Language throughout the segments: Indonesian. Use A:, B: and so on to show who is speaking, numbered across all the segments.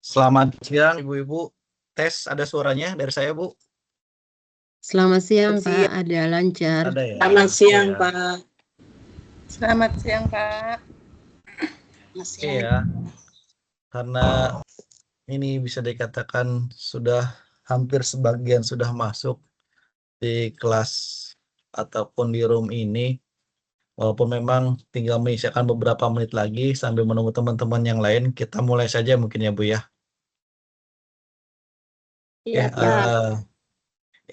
A: Selamat siang Ibu-Ibu. Tes ada suaranya dari saya, Bu?
B: Selamat siang, Pak. Ada lancar.
A: Ada ya?
C: Selamat siang,
A: Iya.
C: Pak.
D: Selamat siang, Pak.
A: Iya. Karena ini bisa dikatakan sudah hampir sebagian sudah masuk di kelas ataupun di room ini. Walaupun memang tinggal menyisakan beberapa menit lagi sambil menunggu teman-teman yang lain, kita mulai saja mungkin ya, Bu ya.
C: Iya,
A: Oke,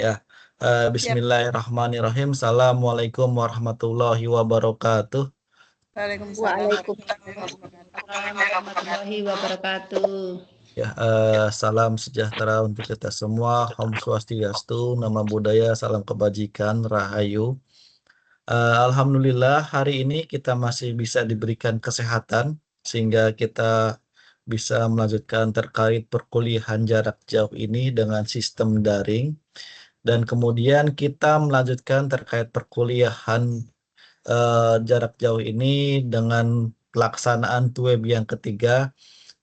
C: Pak.
A: Bismillahirrahmanirrahim. Assalamualaikum warahmatullahi wabarakatuh.
B: Warahmatullahi wabarakatuh.
A: Ya, salam sejahtera untuk kita semua. Om Swastiastu, nama budaya, salam kebajikan, rahayu. Alhamdulillah hari ini kita masih bisa diberikan kesehatan sehingga kita bisa melanjutkan terkait perkuliahan jarak jauh ini dengan sistem daring. Dan kemudian kita melanjutkan terkait perkuliahan jarak jauh ini dengan pelaksanaan TUEB yang ketiga,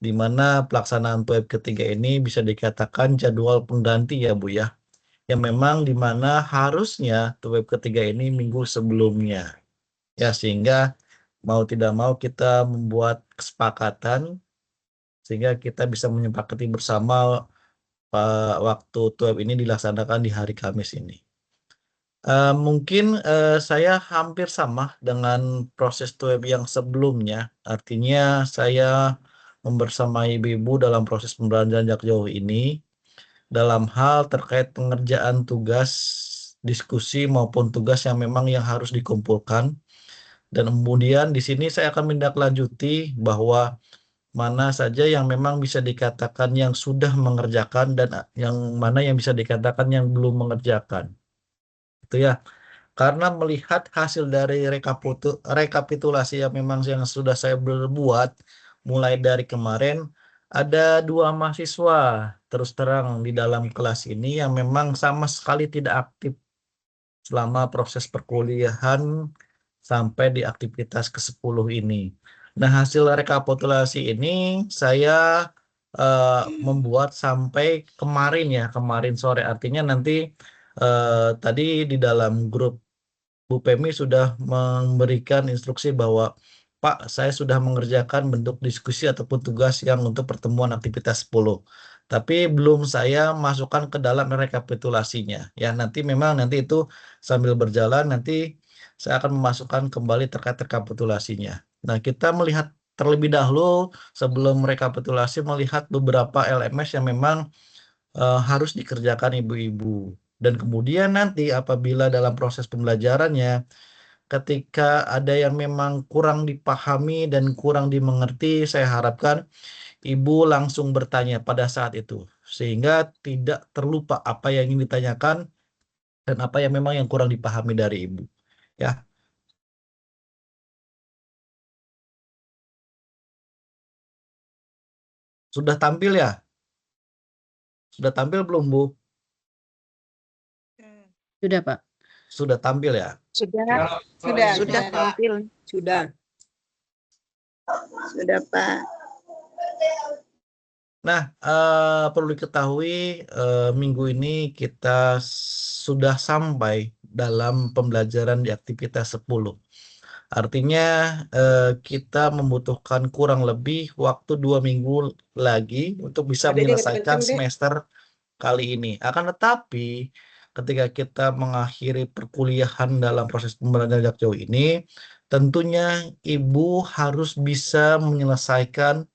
A: di mana pelaksanaan TUEB ketiga ini bisa dikatakan jadwal pengganti ya Bu ya, yang memang di mana harusnya TUEB ketiga ini minggu sebelumnya ya, sehingga mau tidak mau kita membuat kesepakatan sehingga kita bisa menyepakati bersama waktu TUEB ini dilaksanakan di hari Kamis ini. Mungkin saya hampir sama dengan proses TUEB yang sebelumnya. Artinya saya membersamai ibu-ibu dalam proses pembelajaran jarak jauh ini dalam hal terkait pengerjaan tugas, diskusi maupun tugas yang memang yang harus dikumpulkan. Dan kemudian di sini saya akan menindaklanjuti bahwa mana saja yang memang bisa dikatakan yang sudah mengerjakan dan yang mana yang bisa dikatakan yang belum mengerjakan. Itu ya. Karena melihat hasil dari rekapitulasi yang memang yang sudah saya berbuat mulai dari kemarin, ada 2 mahasiswa terus terang di dalam kelas ini yang memang sama sekali tidak aktif selama proses perkuliahan sampai di aktivitas ke-10 ini. Nah, hasil rekapitulasi ini saya membuat sampai kemarin sore. Artinya nanti tadi di dalam grup Bu Pemi sudah memberikan instruksi bahwa Pak, saya sudah mengerjakan bentuk diskusi ataupun tugas yang untuk pertemuan aktivitas 10. Tapi belum saya masukkan ke dalam rekapitulasinya. Ya, nanti memang nanti itu sambil berjalan nanti saya akan memasukkan kembali terkait rekapitulasinya. Nah, kita melihat terlebih dahulu sebelum rekapitulasi melihat beberapa LMS yang memang harus dikerjakan ibu-ibu. Dan kemudian nanti apabila dalam proses pembelajarannya, ketika ada yang memang kurang dipahami dan kurang dimengerti, saya harapkan ibu langsung bertanya pada saat itu. Sehingga tidak terlupa apa yang ingin ditanyakan dan apa yang memang yang kurang dipahami dari ibu. Ya, sudah tampil ya? Sudah tampil belum, Bu?
B: Sudah, Pak.
A: Sudah tampil ya?
C: Sudah tampil. Sudah, Pak.
A: Nah, perlu diketahui minggu ini kita sudah sampai dalam pembelajaran di aktivitas 10. Artinya kita membutuhkan kurang lebih waktu 2 minggu lagi untuk bisa menyelesaikan semester kali ini. Akan tetapi ketika kita mengakhiri perkuliahan dalam proses pembelajaran jarak jauh ini, tentunya ibu harus bisa menyelesaikan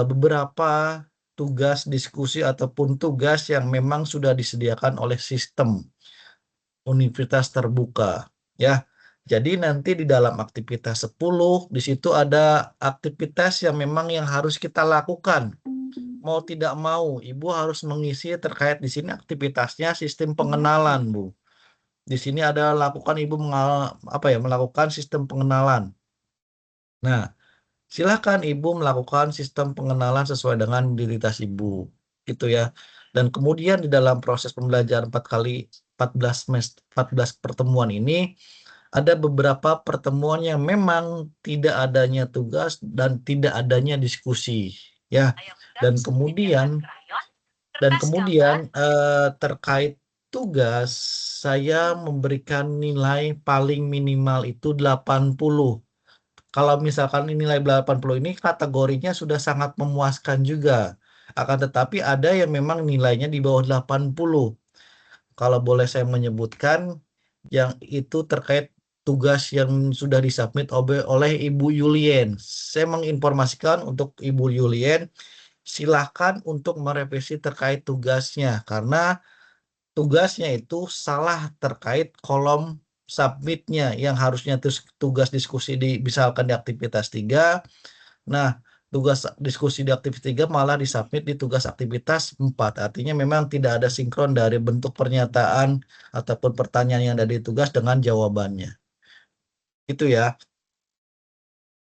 A: beberapa tugas diskusi ataupun tugas yang memang sudah disediakan oleh sistem universitas terbuka ya. Jadi nanti di dalam aktivitas 10 di situ ada aktivitas yang memang yang harus kita lakukan. Mau tidak mau ibu harus mengisi terkait di sini aktivitasnya sistem pengenalan, Bu. Di sini ada lakukan ibu melakukan sistem pengenalan. Nah, silakan ibu melakukan sistem pengenalan sesuai dengan identitas ibu, gitu ya. Dan kemudian di dalam proses pembelajaran 14 pertemuan ini ada beberapa pertemuan yang memang tidak adanya tugas dan tidak adanya diskusi. ya. Dan kemudian terkait tugas, saya memberikan nilai paling minimal itu 80. Kalau misalkan nilai 80 ini kategorinya sudah sangat memuaskan juga. Akan tetapi ada yang memang nilainya di bawah 80. Kalau boleh saya menyebutkan, yang itu terkait tugas yang sudah disubmit oleh Ibu Yulien. Saya menginformasikan untuk Ibu Yulien, silakan untuk merevisi terkait tugasnya, karena tugasnya itu salah terkait kolom submitnya yang harusnya tugas diskusi misalkan di aktivitas 3. Nah, tugas diskusi di aktivitas 3 malah disubmit di tugas aktivitas 4. Artinya memang tidak ada sinkron dari bentuk pernyataan ataupun pertanyaan yang ada di tugas dengan jawabannya. Itu ya.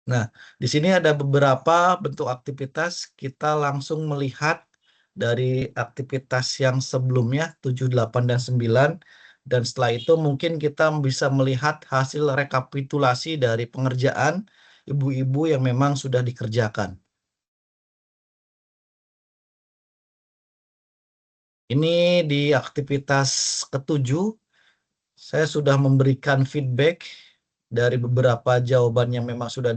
A: Nah, di sini ada beberapa bentuk aktivitas. Kita langsung melihat dari aktivitas yang sebelumnya 7, 8, dan 9. Dan setelah itu mungkin kita bisa melihat hasil rekapitulasi dari pengerjaan ibu-ibu yang memang sudah dikerjakan. Ini di aktivitas ke-7, saya sudah memberikan feedback dari beberapa jawaban yang memang sudah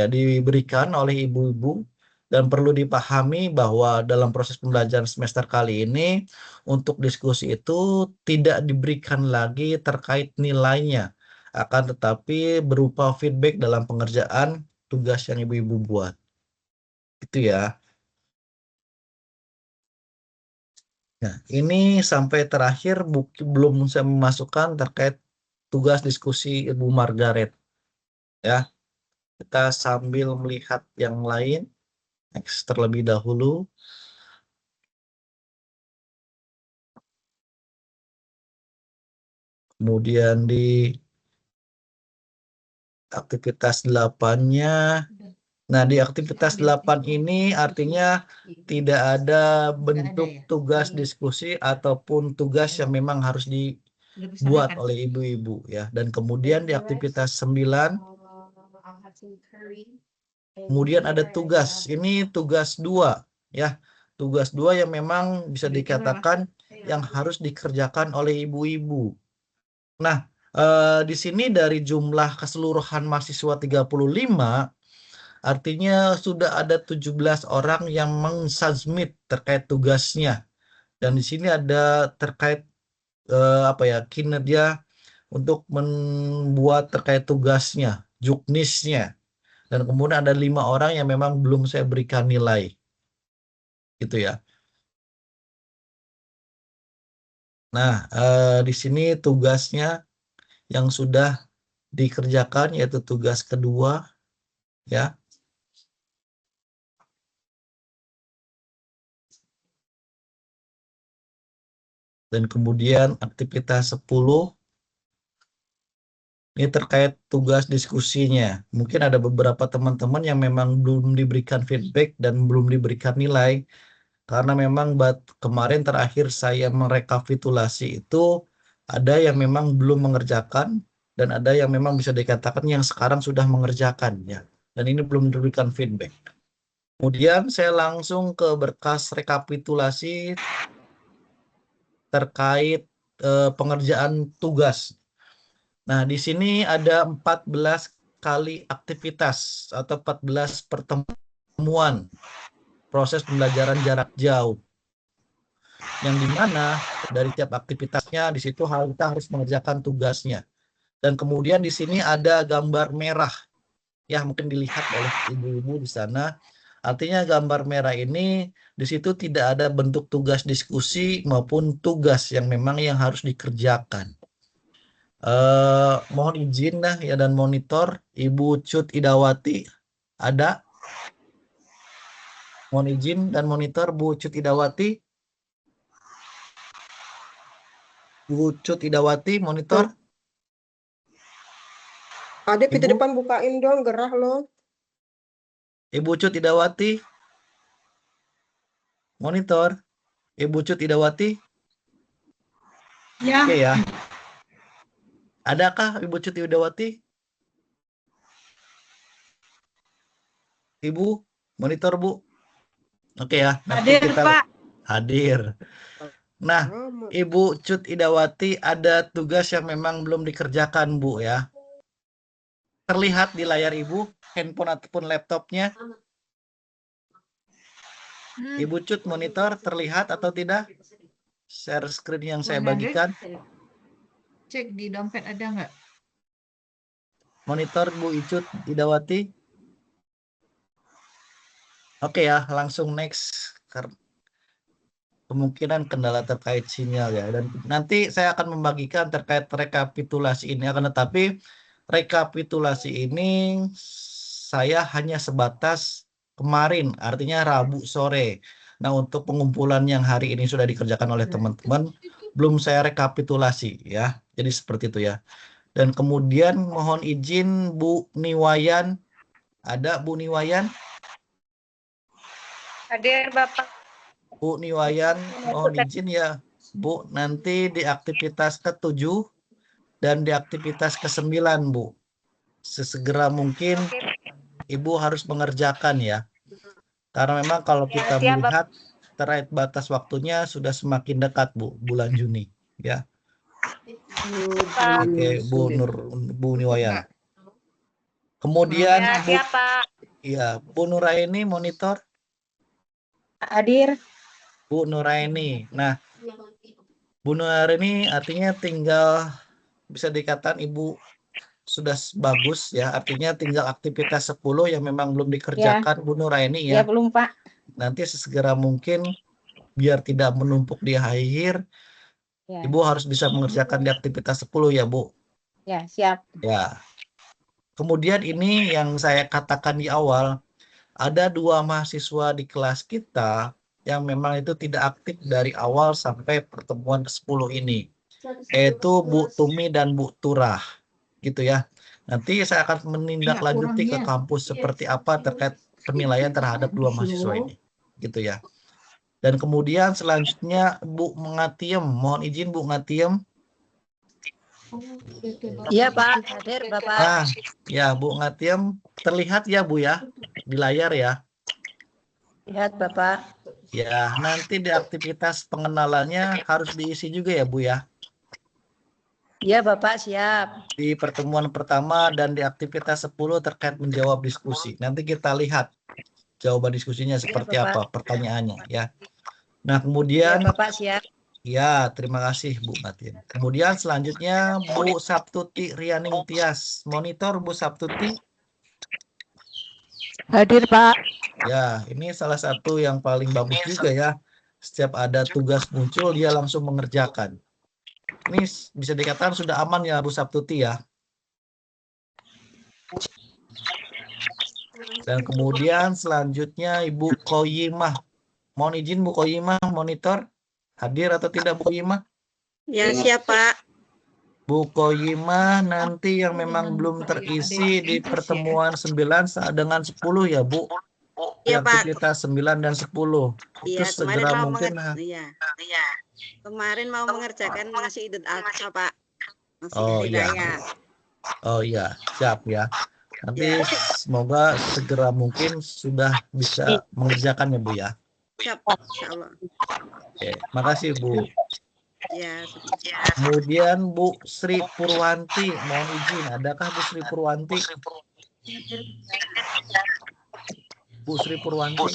A: diberikan oleh ibu-ibu, dan perlu dipahami bahwa dalam proses pembelajaran semester kali ini untuk diskusi itu tidak diberikan lagi terkait nilainya, akan tetapi berupa feedback dalam pengerjaan tugas yang ibu-ibu buat. Itu ya. Nah, ini sampai terakhir belum saya memasukkan terkait tugas diskusi Ibu Margaret. Ya, kita sambil melihat yang lain, next terlebih dahulu. Kemudian di aktivitas 8-nya. Nah, di aktivitas 8 ini artinya tidak ada bentuk tugas diskusi ataupun tugas yang memang harus dibuat oleh ibu-ibu ya. Dan kemudian di aktivitas 9, kemudian ada tugas. Ini tugas 2 ya. Tugas 2 yang memang bisa dikatakan yang harus dikerjakan oleh ibu-ibu. Nah, di sini dari jumlah keseluruhan mahasiswa 35, artinya sudah ada 17 orang yang mengsubmit terkait tugasnya. Dan di sini ada terkait kinerja untuk membuat terkait tugasnya, juknisnya. Dan kemudian ada 5 orang yang memang belum saya berikan nilai. Gitu ya. Nah, di sini tugasnya yang sudah dikerjakan yaitu tugas kedua ya. Dan kemudian aktivitas 10 ini terkait tugas diskusinya. Mungkin ada beberapa teman-teman yang memang belum diberikan feedback dan belum diberikan nilai, karena memang kemarin terakhir saya merekapitulasi itu ada yang memang belum mengerjakan dan ada yang memang bisa dikatakan yang sekarang sudah mengerjakan ya. Dan ini belum diberikan feedback. Kemudian saya langsung ke berkas rekapitulasi terkait pengerjaan tugas. Nah, di sini ada 14 kali aktivitas atau 14 pertemuan proses pembelajaran jarak jauh. Yang dimana dari tiap aktivitasnya di situ kita harus mengerjakan tugasnya. Dan kemudian di sini ada gambar merah. Ya, mungkin dilihat oleh ibu-ibu di sana. Artinya gambar merah ini di situ tidak ada bentuk tugas diskusi maupun tugas yang memang yang harus dikerjakan. Mohon izin ya dan monitor Ibu Cut Idawati ada. Mohon izin dan monitor Bu Cut Idawati. Bu Cut Idawati monitor.
C: Ada pintu depan bukain dong, gerah loh.
A: Ibu Cut Idawati monitor. Ibu Cut Idawati.
D: Ya.
A: Oke ya. Adakah Ibu Cut Idawati? Ibu Monitor, Bu. Oke ya, nanti
D: Hadir,
A: kita
D: Pak.
A: hadir. Nah,
C: Lama.
A: Ibu Cut Idawati ada tugas yang memang belum dikerjakan, Bu ya. Terlihat di layar Ibu, handphone ataupun laptopnya. Ibu Cut, monitor terlihat atau tidak? Share screen yang saya bagikan.
E: Cek di dompet ada nggak?
A: Monitor Bu Icut Idawati. Oke ya, langsung next. Kemungkinan kendala terkait sinyal ya. Dan nanti saya akan membagikan terkait rekapitulasi ini. Akan tetapi rekapitulasi ini saya hanya sebatas kemarin, artinya Rabu sore. Nah, untuk pengumpulan yang hari ini sudah dikerjakan oleh teman-teman, belum saya rekapitulasi ya. Jadi seperti itu ya. Dan kemudian mohon izin Bu Niwayan. Ada Bu Niwayan?
D: Hadir, Bapak.
A: Bu Niwayan, mohon izin ya Bu, nanti di aktivitas ke-7 dan di aktivitas ke-9 Bu. Sesegera mungkin Ibu harus mengerjakan ya. Karena memang kalau kita
D: siap,
A: melihat terkait batas waktunya sudah semakin dekat Bu, bulan Juni ya. Oke, Bu Niwayan. Kemudian
D: Ya,
A: Bu,
D: siap, Pak.
A: ya, Bu Nuraini monitor.
D: Hadir.
A: Bu Nuraini. Nah, Bu Nuraini artinya tinggal bisa dikatakan Ibu sudah bagus ya, artinya tinggal aktivitas 10 yang memang belum dikerjakan Bu Nuraini ya.
D: Ya, belum, Pak.
A: Nanti sesegera mungkin biar tidak menumpuk di akhir,
D: Ya,
A: Ibu harus bisa mengerjakan di aktivitas 10 ya, Bu.
D: ya, siap.
A: Ya. Kemudian ini yang saya katakan di awal, ada 2 mahasiswa di kelas kita yang memang itu tidak aktif dari awal sampai pertemuan ke-10 ini, yaitu Bu Tumi dan Bu Turah, gitu ya. Nanti saya akan menindaklanjuti ke kampus seperti apa terkait penilaian terhadap 2 mahasiswa ini, gitu ya. Dan kemudian selanjutnya Bu Ngatiem, mohon izin Bu Ngatiem.
D: Iya, Pak. Hadir, Bapak.
A: Nah, ya Bu Ngatiem terlihat ya Bu ya di layar ya.
D: Lihat, Bapak.
A: Ya, nanti di aktivitas pengenalannya harus diisi juga ya Bu ya.
D: Iya, Bapak, siap.
A: Di pertemuan pertama dan di aktivitas 10 terkait menjawab diskusi. Nanti kita lihat jawaban diskusinya seperti
D: Bapak.
A: apa pertanyaannya ya. Nah,
D: Iya,
A: kemudian
D: Bapak, siap.
A: ya, terima kasih Bu Matin. Kemudian selanjutnya Bu Sabtuti Rianing Tias. Monitor Bu Sabtuti.
D: Hadir, Pak.
A: Ya, ini salah satu yang paling bagus juga ya. Setiap ada tugas muncul, dia langsung mengerjakan. Ini bisa dikatakan sudah aman ya Bu Sabtuti ya. Dan kemudian selanjutnya Ibu Koyimah. Mohon izin Bu Koyimah, monitor. Hadir atau tidak Bu Koyimah?
D: Ya, siap, Pak.
A: Bu Koyimah nanti yang memang belum terisi di pertemuan 9 dengan 10 ya Bu. Di
D: Iya, Pak.
A: aktivitas 9 dan 10. Itu
D: Iya, kemarin
A: segera
D: mau
A: mungkin.
D: Iya. Kemarin mau mengerjakan ngasih Idul Adha, Pak. Masih
A: Oh
D: hari
A: iya.
D: raya.
A: Oh iya, siap ya. Nanti
D: Ya.
A: semoga segera mungkin sudah bisa mengerjakan ya Bu ya.
D: Siap, insyaallah.
A: Oke, makasih Bu.
D: Ya,
A: Kemudian Bu Sri Purwanti, mohon izin, adakah Bu Sri Purwanti? Bu Sri Purwanti.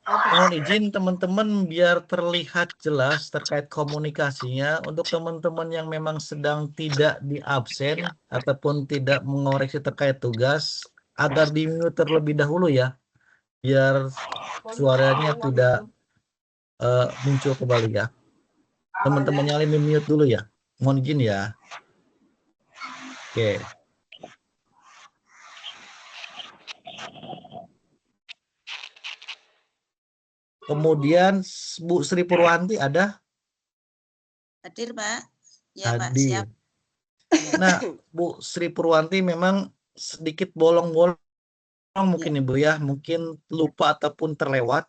A: Mohon izin teman-teman biar terlihat jelas terkait komunikasinya untuk teman-teman yang memang sedang tidak di absen ataupun tidak mengoreksi terkait tugas agar di-mute terlebih dahulu ya biar suaranya tidak muncul kembali ya. Teman-teman nyalain di-mute dulu ya. Mohon izin ya. Oke. Kemudian Bu Sri Purwanti ada?
D: hadir, Pak. Ya, Pak,
A: Hadir.
D: siap.
A: Nah, Bu Sri Purwanti memang sedikit bolong-bolong mungkin Ibu ya, mungkin lupa ataupun terlewat.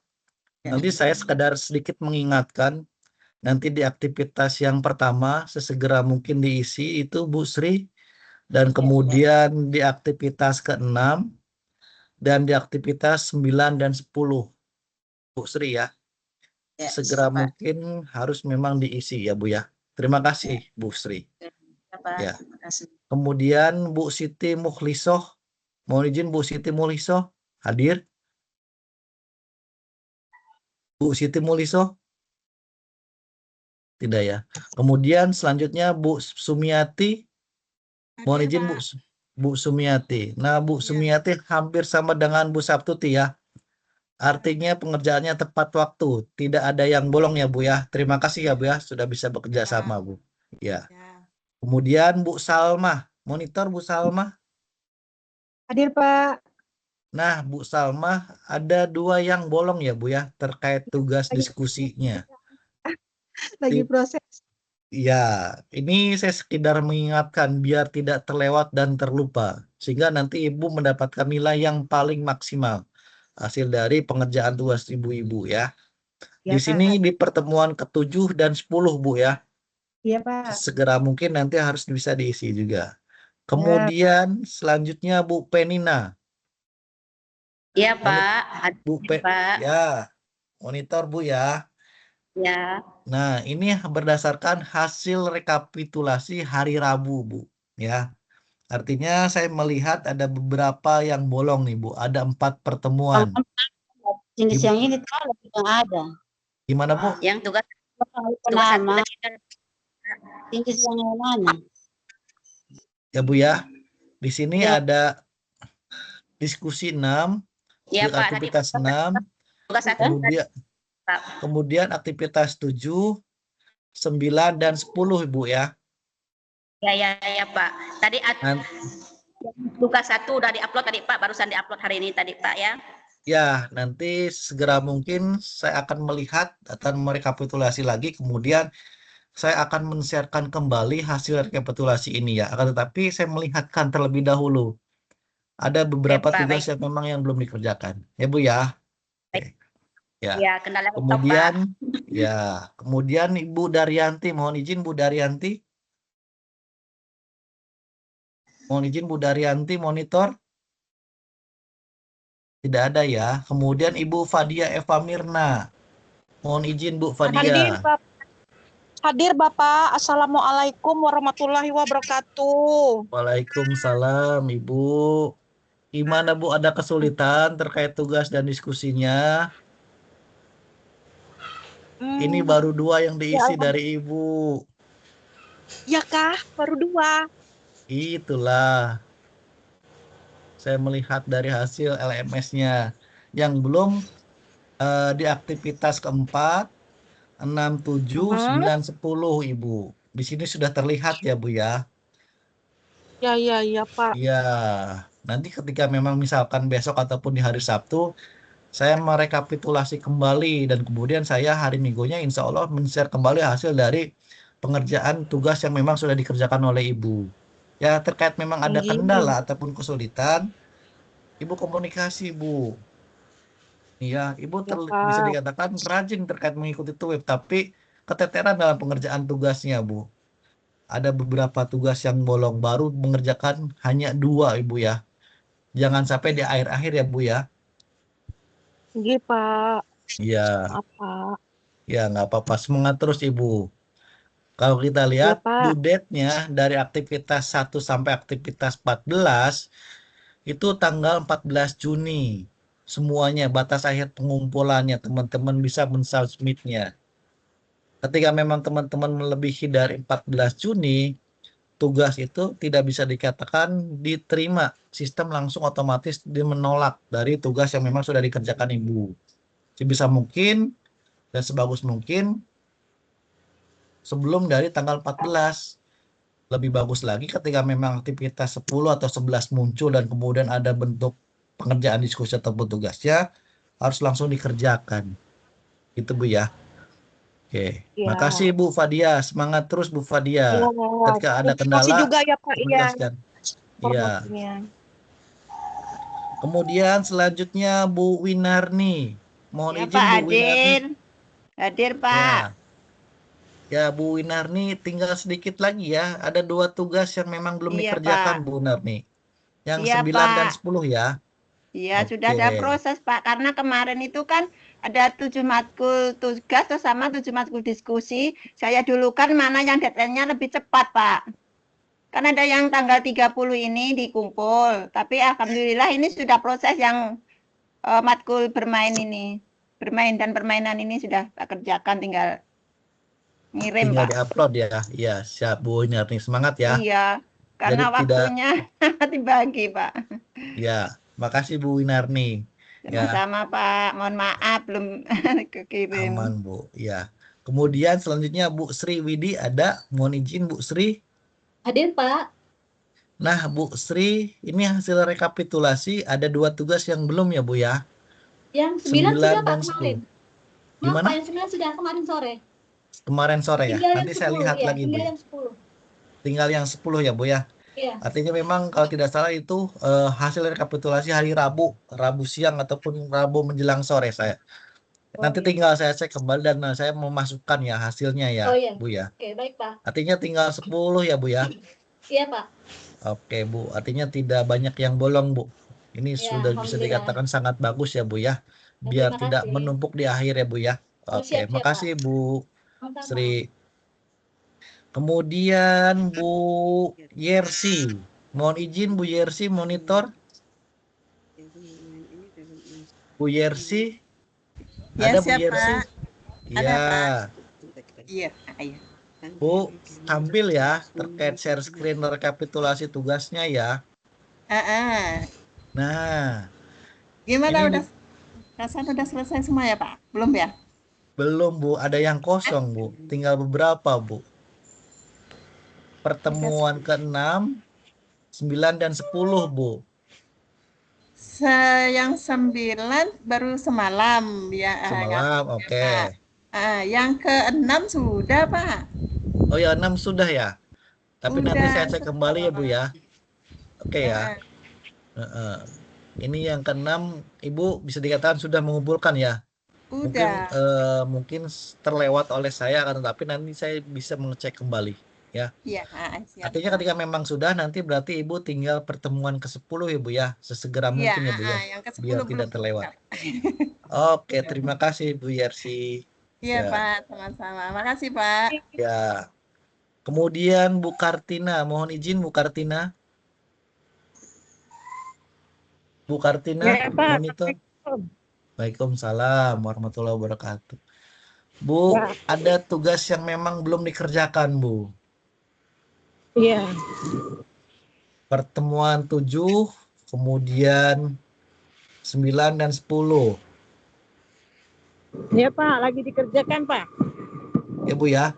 A: Nanti saya sekadar sedikit mengingatkan, nanti di aktivitas yang pertama sesegera mungkin diisi itu Bu Sri, dan kemudian di aktivitas ke-6 dan di aktivitas 9 dan 10. Bu Sri ya.
D: Ya,
A: Segera
D: Pak.
A: mungkin harus memang diisi ya Bu ya. Terima kasih Bu Sri.
D: Ya, Pak.
A: Ya.
D: Terima kasih.
A: Kemudian Bu Siti Mukhlisoh. Mohon izin Bu Siti Mukhlisoh hadir. Bu Siti Mukhlisoh? Tidak ya. Kemudian selanjutnya Bu Sumiati. Mohon izin Bu Sumiati. Nah, Bu Sumiati hampir sama dengan Bu Sabtuti ya. Artinya pengerjaannya tepat waktu, tidak ada yang bolong ya Bu ya. Terima kasih ya Bu ya, sudah bisa bekerja sama Bu. Ya. Kemudian Bu Salma, monitor Bu Salma.
C: Hadir, Pak.
A: Nah, Bu Salma ada 2 yang bolong ya Bu ya, terkait tugas diskusinya.
C: Lagi proses.
A: Ya, ini saya sekedar mengingatkan biar tidak terlewat dan terlupa. Sehingga nanti Ibu mendapatkan nilai yang paling maksimal. Hasil dari pengerjaan tugas ibu-ibu ya.
C: Ya,
A: Di sini
C: Pak.
A: di pertemuan ke-7 dan 10 Bu ya.
C: Iya, Pak.
A: Segera mungkin nanti harus bisa diisi juga. Kemudian selanjutnya Bu Penina.
D: Iya, Pak.
A: Bu
D: Pak.
A: ya, monitor Bu ya.
D: Ya.
A: Nah, ini berdasarkan hasil rekapitulasi hari Rabu Bu ya. Artinya saya melihat ada beberapa yang bolong nih Bu. Ada 4 pertemuan.
F: Jenis yang ini tuh lebih yang ada.
A: Gimana Bu?
D: Yang tugas
F: Nama jenis yang mana?
A: Ya Bu ya. Di sini
F: Ya.
A: ada diskusi 6,
D: Iya, Pak.
A: aktivitas 6,
D: Tugas satu.
A: kemudian aktivitas 7, 9 dan 10 Ibu ya.
D: Ya, Pak. Tadi tugas 1 udah diupload tadi Pak, barusan diupload hari ini tadi Pak ya.
A: Ya, nanti segera mungkin saya akan melihat dan merekapitulasi lagi, kemudian saya akan men-sharekan kembali hasil rekapitulasi ini ya. Akan tetapi saya melihatkan terlebih dahulu. Ada beberapa
D: Pak,
A: tugas yang memang yang belum dikerjakan. Ya Bu ya.
D: Baik.
A: Ya.
D: Ya, kendala laptop,
A: Kemudian
D: Pak.
A: ya, kemudian Ibu Daryanti, mohon izin Bu Daryanti. Mohon izin Bu Daryanti monitor. Tidak ada ya. Kemudian Ibu Fadia Eva Mirna. Mohon izin Bu Fadia.
F: Hadir Bapak. Assalamualaikum warahmatullahi wabarakatuh.
A: Waalaikumsalam Ibu. Gimana Bu, ada kesulitan terkait tugas dan diskusinya? Ini baru 2 yang diisi dari Ibu.
F: Ya kah? Baru 2.
A: Itulah. Saya melihat dari hasil LMS-nya. Yang belum di aktivitas keempat, 6, 7, 9, 10 Ibu. Di sini sudah terlihat ya Bu ya.
F: Ya Pak.
A: Iya. Nanti ketika memang misalkan besok ataupun di hari Sabtu, saya merekapitulasi kembali dan kemudian saya hari Minggunya insya Allah men-share kembali hasil dari pengerjaan tugas yang memang sudah dikerjakan oleh Ibu. Ya terkait memang ada kendala ataupun kesulitan, Ibu komunikasi Bu. Iya, Ibu bisa dikatakan rajin terkait mengikuti TUIP, tapi keteteran dalam pengerjaan tugasnya Bu. Ada beberapa tugas yang bolong, baru mengerjakan hanya 2 Ibu ya. Jangan sampai di akhir-akhir ya Bu ya.
F: Iya Pak.
A: Iya.
F: Apa?
A: Ya nggak apa-apa, semangat terus Ibu. Kalau kita lihat due date-nya dari aktivitas 1 sampai aktivitas 14 itu tanggal 14 Juni. Semuanya batas akhir pengumpulannya, teman-teman bisa mensubmitnya. Ketika memang teman-teman melebihi dari 14 Juni, tugas itu tidak bisa dikatakan diterima. Sistem langsung otomatis menolak dari tugas yang memang sudah dikerjakan Ibu. Sebisa mungkin dan sebagus mungkin sebelum dari tanggal 14. Lebih bagus lagi ketika memang aktivitas 10 atau 11 muncul dan kemudian ada bentuk pengerjaan diskusi ataupun tugasnya, harus langsung dikerjakan. Itu Bu ya. Oke. Makasih Bu Fadia. Semangat terus Bu Fadia. Ketika ada kendala,
F: Terima kasih juga ya Pak.
A: Iya. Kemudian selanjutnya Bu Winarni. Mohon izin
D: Pak
A: Bu Winarni.
D: Hadir Pak.
A: Ya Bu Winarni tinggal sedikit lagi ya. Ada 2 tugas yang memang belum dikerjakan Bu Winarni. Yang 9 dan 10 ya.
G: Iya, sudah ada
A: Oke.
G: proses, Pak. Karena kemarin itu kan ada 7 matkul tugas terus sama 7 matkul diskusi. Saya dulukan mana yang deadline-nya lebih cepat, Pak. Kan ada yang tanggal 30 ini dikumpul. Tapi alhamdulillah ini sudah proses yang matkul bermain ini. Bermain dan permainan ini sudah tak kerjakan, tinggal ngirim,
A: Tinggal
G: Pak.
A: diupload ya. Iya, siap Bu Winarni. Semangat ya.
G: Iya, karena
A: Jadi tidak,
G: waktunya dibagi, Pak.
A: ya. Makasih Bu Winarni. Ya,
G: Sama-sama, Pak. Mohon maaf belum kekirim.
A: aman Bu. Ya. Kemudian selanjutnya Bu Sri Widi ada. Mohon izin Bu Sri.
H: Hadir, Pak.
A: Nah, Bu Sri, ini hasil rekapitulasi ada 2 tugas yang belum ya Bu ya.
H: Yang 9 sudah,
A: 9
H: Pak,
A: dan
H: kemarin.
A: 10.
H: Maaf,
A: Gimana?
H: Pak, yang 9 sudah kemarin sore.
A: Kemarin sore ya.
H: Tinggal
A: Nanti
H: yang
A: saya
H: 10,
A: lihat
H: ya.
A: lagi Bu.
H: Tinggal
A: Ya.
H: yang 10.
A: Tinggal yang 10 ya Bu ya.
H: Iya.
A: Artinya memang kalau tidak salah itu hasil rekapitulasi hari Rabu siang ataupun Rabu menjelang sore saya. Nanti tinggal saya cek kembali dan saya memasukkan ya hasilnya ya,
H: Oh iya.
A: Bu ya.
H: Oke, baik, Pak.
A: Artinya tinggal 10 ya Bu ya.
H: Iya, Pak.
A: Oke Bu, artinya tidak banyak yang bolong Bu. Ini
H: Ya,
A: sudah bisa
H: alhamdulillah.
A: dikatakan sangat bagus ya Bu ya. Biar
H: Terima
A: tidak
H: kasih.
A: menumpuk di akhir ya Bu ya.
H: Oh,
A: Oke,
H: siap,
A: makasih Bu
H: Sama-sama.
A: Sri. Kemudian Bu Yersi. Mohon izin Bu Yersi monitor. Bu Yersi.
G: Ya,
A: Ada Bu
G: siap,
A: Yersi?
G: Pak. Ada,
A: Iya.
G: Iya, iya.
A: Bu, tampil ya terkait share screen rekapitulasi tugasnya ya. Nah,
G: Gimana
A: ini
G: udah rasanya udah selesai semua ya, Pak? Belum ya?
A: belum Bu, ada yang kosong Bu. Tinggal beberapa Bu. Pertemuan ke-6, 9 dan 10 Bu.
G: Yang 9 baru semalam ya.
A: Semalam, oke.
G: Yang ke-6 sudah, Pak.
A: Oh ya, 6 sudah ya. Tapi nanti
G: Udah,
A: saya cek kembali ya Bu ya. Oke ya.
G: Ah,
A: Ini yang ke-6 Ibu bisa dikatakan sudah mengumpulkan ya.
G: udah.
A: Mungkin terlewat oleh saya, akan tetapi nanti saya bisa mengecek kembali ya.
G: Iya, siap.
A: Artinya ketika memang sudah, nanti berarti Ibu tinggal pertemuan ke-10 ya Bu ya, sesegera mungkin ya Bu ya,
G: yang ke-10
A: biar
G: belum.
A: tidak terlewat. Oke, terima kasih Bu Yersi.
G: Iya,
A: Ya.
G: Pak, sama-sama. Makasih, Pak.
A: Ya. Kemudian Bu Kartina, mohon izin Bu Kartina. Bu Kartina,
F: Ya, Pak.
A: monitor. Waalaikumsalam warahmatullahi wabarakatuh. Bu,
F: Ya.
A: ada tugas yang memang belum dikerjakan, Bu.
F: Iya.
A: Pertemuan 7, kemudian 9 dan 10.
F: Ya, Pak, lagi dikerjakan, Pak.
A: Ya, Bu ya.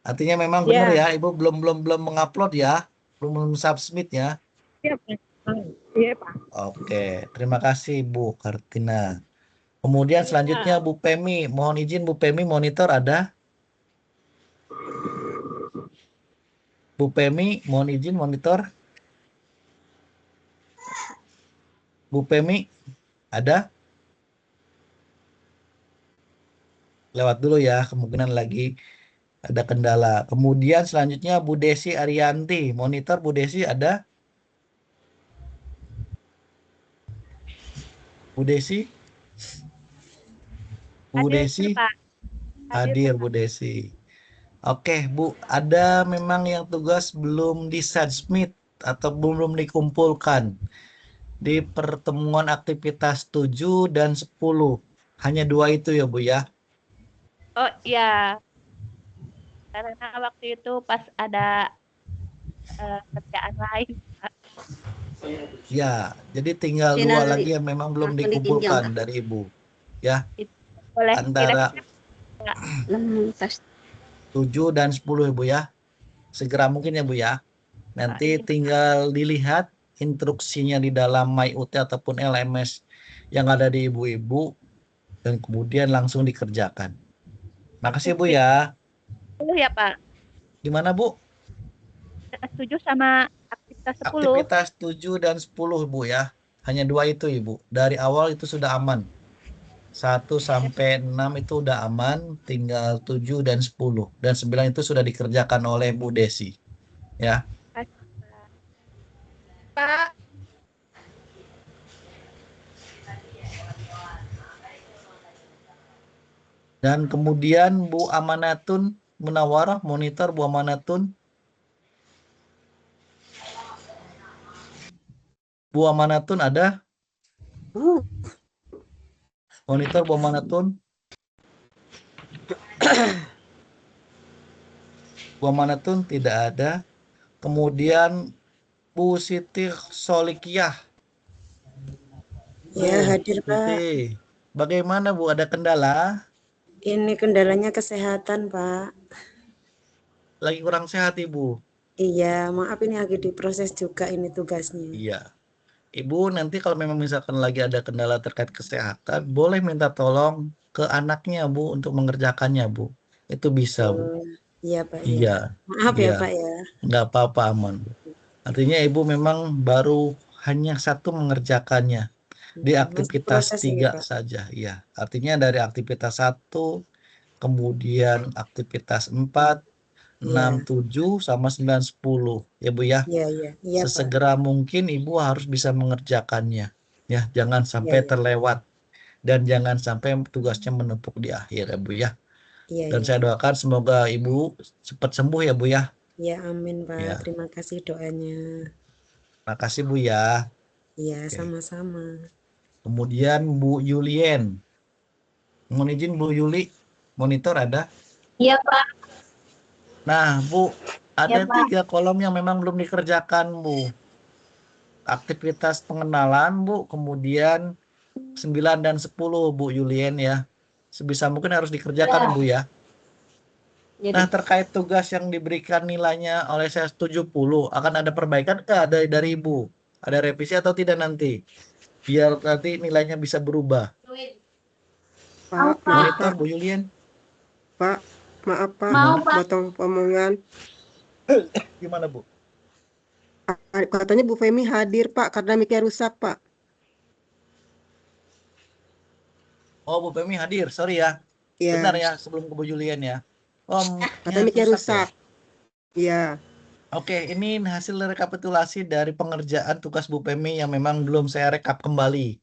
A: Artinya memang benar ya, Ibu belum mengupload ya, belum submit ya.
F: Iya, Pak. Iya, Pak.
A: Oke, terima kasih Bu Kartina. Kemudian selanjutnya Bu Pemi, mohon izin Bu Pemi monitor ada? Bu Pemi, mohon izin monitor. Bu Pemi, ada? Lewat dulu ya, kemungkinan lagi ada kendala. Kemudian selanjutnya Bu Desi Arianti, monitor Bu Desi ada? Bu Desi? Bu Desi? Hadir Bu Desi. Oke Bu, ada memang yang tugas belum disubmit atau belum dikumpulkan di pertemuan aktivitas 7 dan 10. Hanya 2 itu ya Bu ya?
D: Oh iya, karena waktu itu pas ada kerjaan lain, Pak.
A: Ya, jadi tinggal 2 lagi yang memang belum dikumpulkan dari Ibu. Ya,
D: Boleh
A: antara
D: kira-kira
A: 7 dan 10 Ibu ya. Segera mungkin ya Bu ya. Nanti tinggal dilihat instruksinya di dalam MyUT ataupun LMS yang ada di ibu-ibu dan kemudian langsung dikerjakan. Makasih Bu ya.
D: ya Pak.
A: Gimana Bu?
D: Setuju sama aktivitas 10.
A: Aktivitas 7 dan 10 Bu ya. Hanya 2 itu Ibu. Dari awal itu sudah aman. 1 sampai 6 itu udah aman, tinggal 7 dan 10. Dan 9 itu sudah dikerjakan oleh Bu Desi. Ya.
E: Pak,
A: Dan kemudian Bu Amanatun Munawarah, monitor Bu Amanatun. Bu Amanatun ada? Monitor Bu Amanatun. Bu Amanatun tidak ada. Kemudian Bu Siti Solikiah.
B: Ya, hadir Pak.
A: Siti. Bagaimana Bu, ada kendala?
B: Ini kendalanya kesehatan Pak.
A: Lagi kurang sehat Ibu?
B: Iya, maaf ini lagi diproses juga ini tugasnya.
A: Iya. Ibu nanti kalau memang misalkan lagi ada kendala terkait kesehatan, boleh minta tolong ke anaknya Bu untuk mengerjakannya Bu. Itu bisa Bu.
B: Iya Pak.
A: Iya.
B: Maaf
A: Iya.
B: ya Pak ya.
A: Nggak apa-apa, aman Bu. Artinya Ibu memang baru hanya satu mengerjakannya di aktivitas
B: proses ini,
A: 3
B: Pak.
A: saja. Iya. Artinya dari aktivitas 1, kemudian aktivitas 4, 6, 7, sama 9, 10. Ya Bu ya.
B: Iya Pak.
A: Sesegera mungkin Ibu harus bisa mengerjakannya. Ya, jangan sampai
B: Iya.
A: terlewat. Dan jangan sampai tugasnya menumpuk di akhir ya Bu ya.
B: Iya.
A: Dan saya doakan semoga Ibu cepat sembuh ya Bu ya.
B: Ya amin Pak.
A: Ya.
B: Terima kasih doanya.
A: Makasih Bu ya.
B: Iya,
A: Oke.
B: sama-sama.
A: Kemudian Bu Yulien. Mohon izin Bu Yuli, monitor ada?
D: Iya Pak.
A: Nah Bu, ada
D: Ya, Pak.
A: 3 kolom yang memang belum dikerjakan Bu. Aktivitas pengenalan Bu, kemudian 9 dan 10 Bu Yulien ya. Sebisa mungkin harus dikerjakan Bu ya. Nah terkait tugas yang diberikan nilainya oleh saya 70, akan ada perbaikan dari Ibu? Ada revisi atau tidak nanti? Biar nanti nilainya bisa berubah.
B: Pak,
A: Monitor Bu Yulien.
B: Pak, maaf Pak,
D: Mau, Pak.
B: potong omongan.
A: Gimana Bu?
B: Katanya Bu Femi hadir Pak, karena mic-nya rusak Pak.
A: Oh Bu Femi hadir, sorry ya.
B: Iya.
A: Benar ya, sebelum ke Bu Julian ya. Oh,
B: Katanya mic-nya rusak. Iya.
A: Oke, ini hasil rekapitulasi dari pengerjaan tugas Bu Femi yang memang belum saya rekap kembali.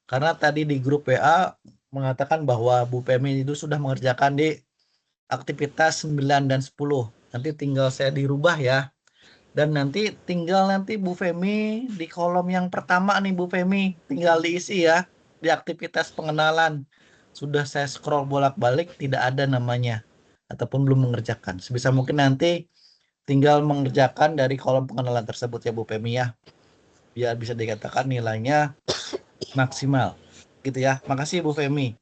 A: Karena tadi di grup WA mengatakan bahwa Bu Femi itu sudah mengerjakan di aktivitas 9 dan 10. Nanti tinggal saya dirubah ya. Dan nanti tinggal Bu Femi di kolom yang pertama nih Bu Femi. Tinggal diisi ya. Di aktivitas pengenalan. Sudah saya scroll bolak-balik, tidak ada namanya. Ataupun belum mengerjakan. Sebisa mungkin nanti tinggal mengerjakan dari kolom pengenalan tersebut ya Bu Femi ya. Biar bisa dikatakan nilainya maksimal. Gitu ya. Makasih Bu Femi.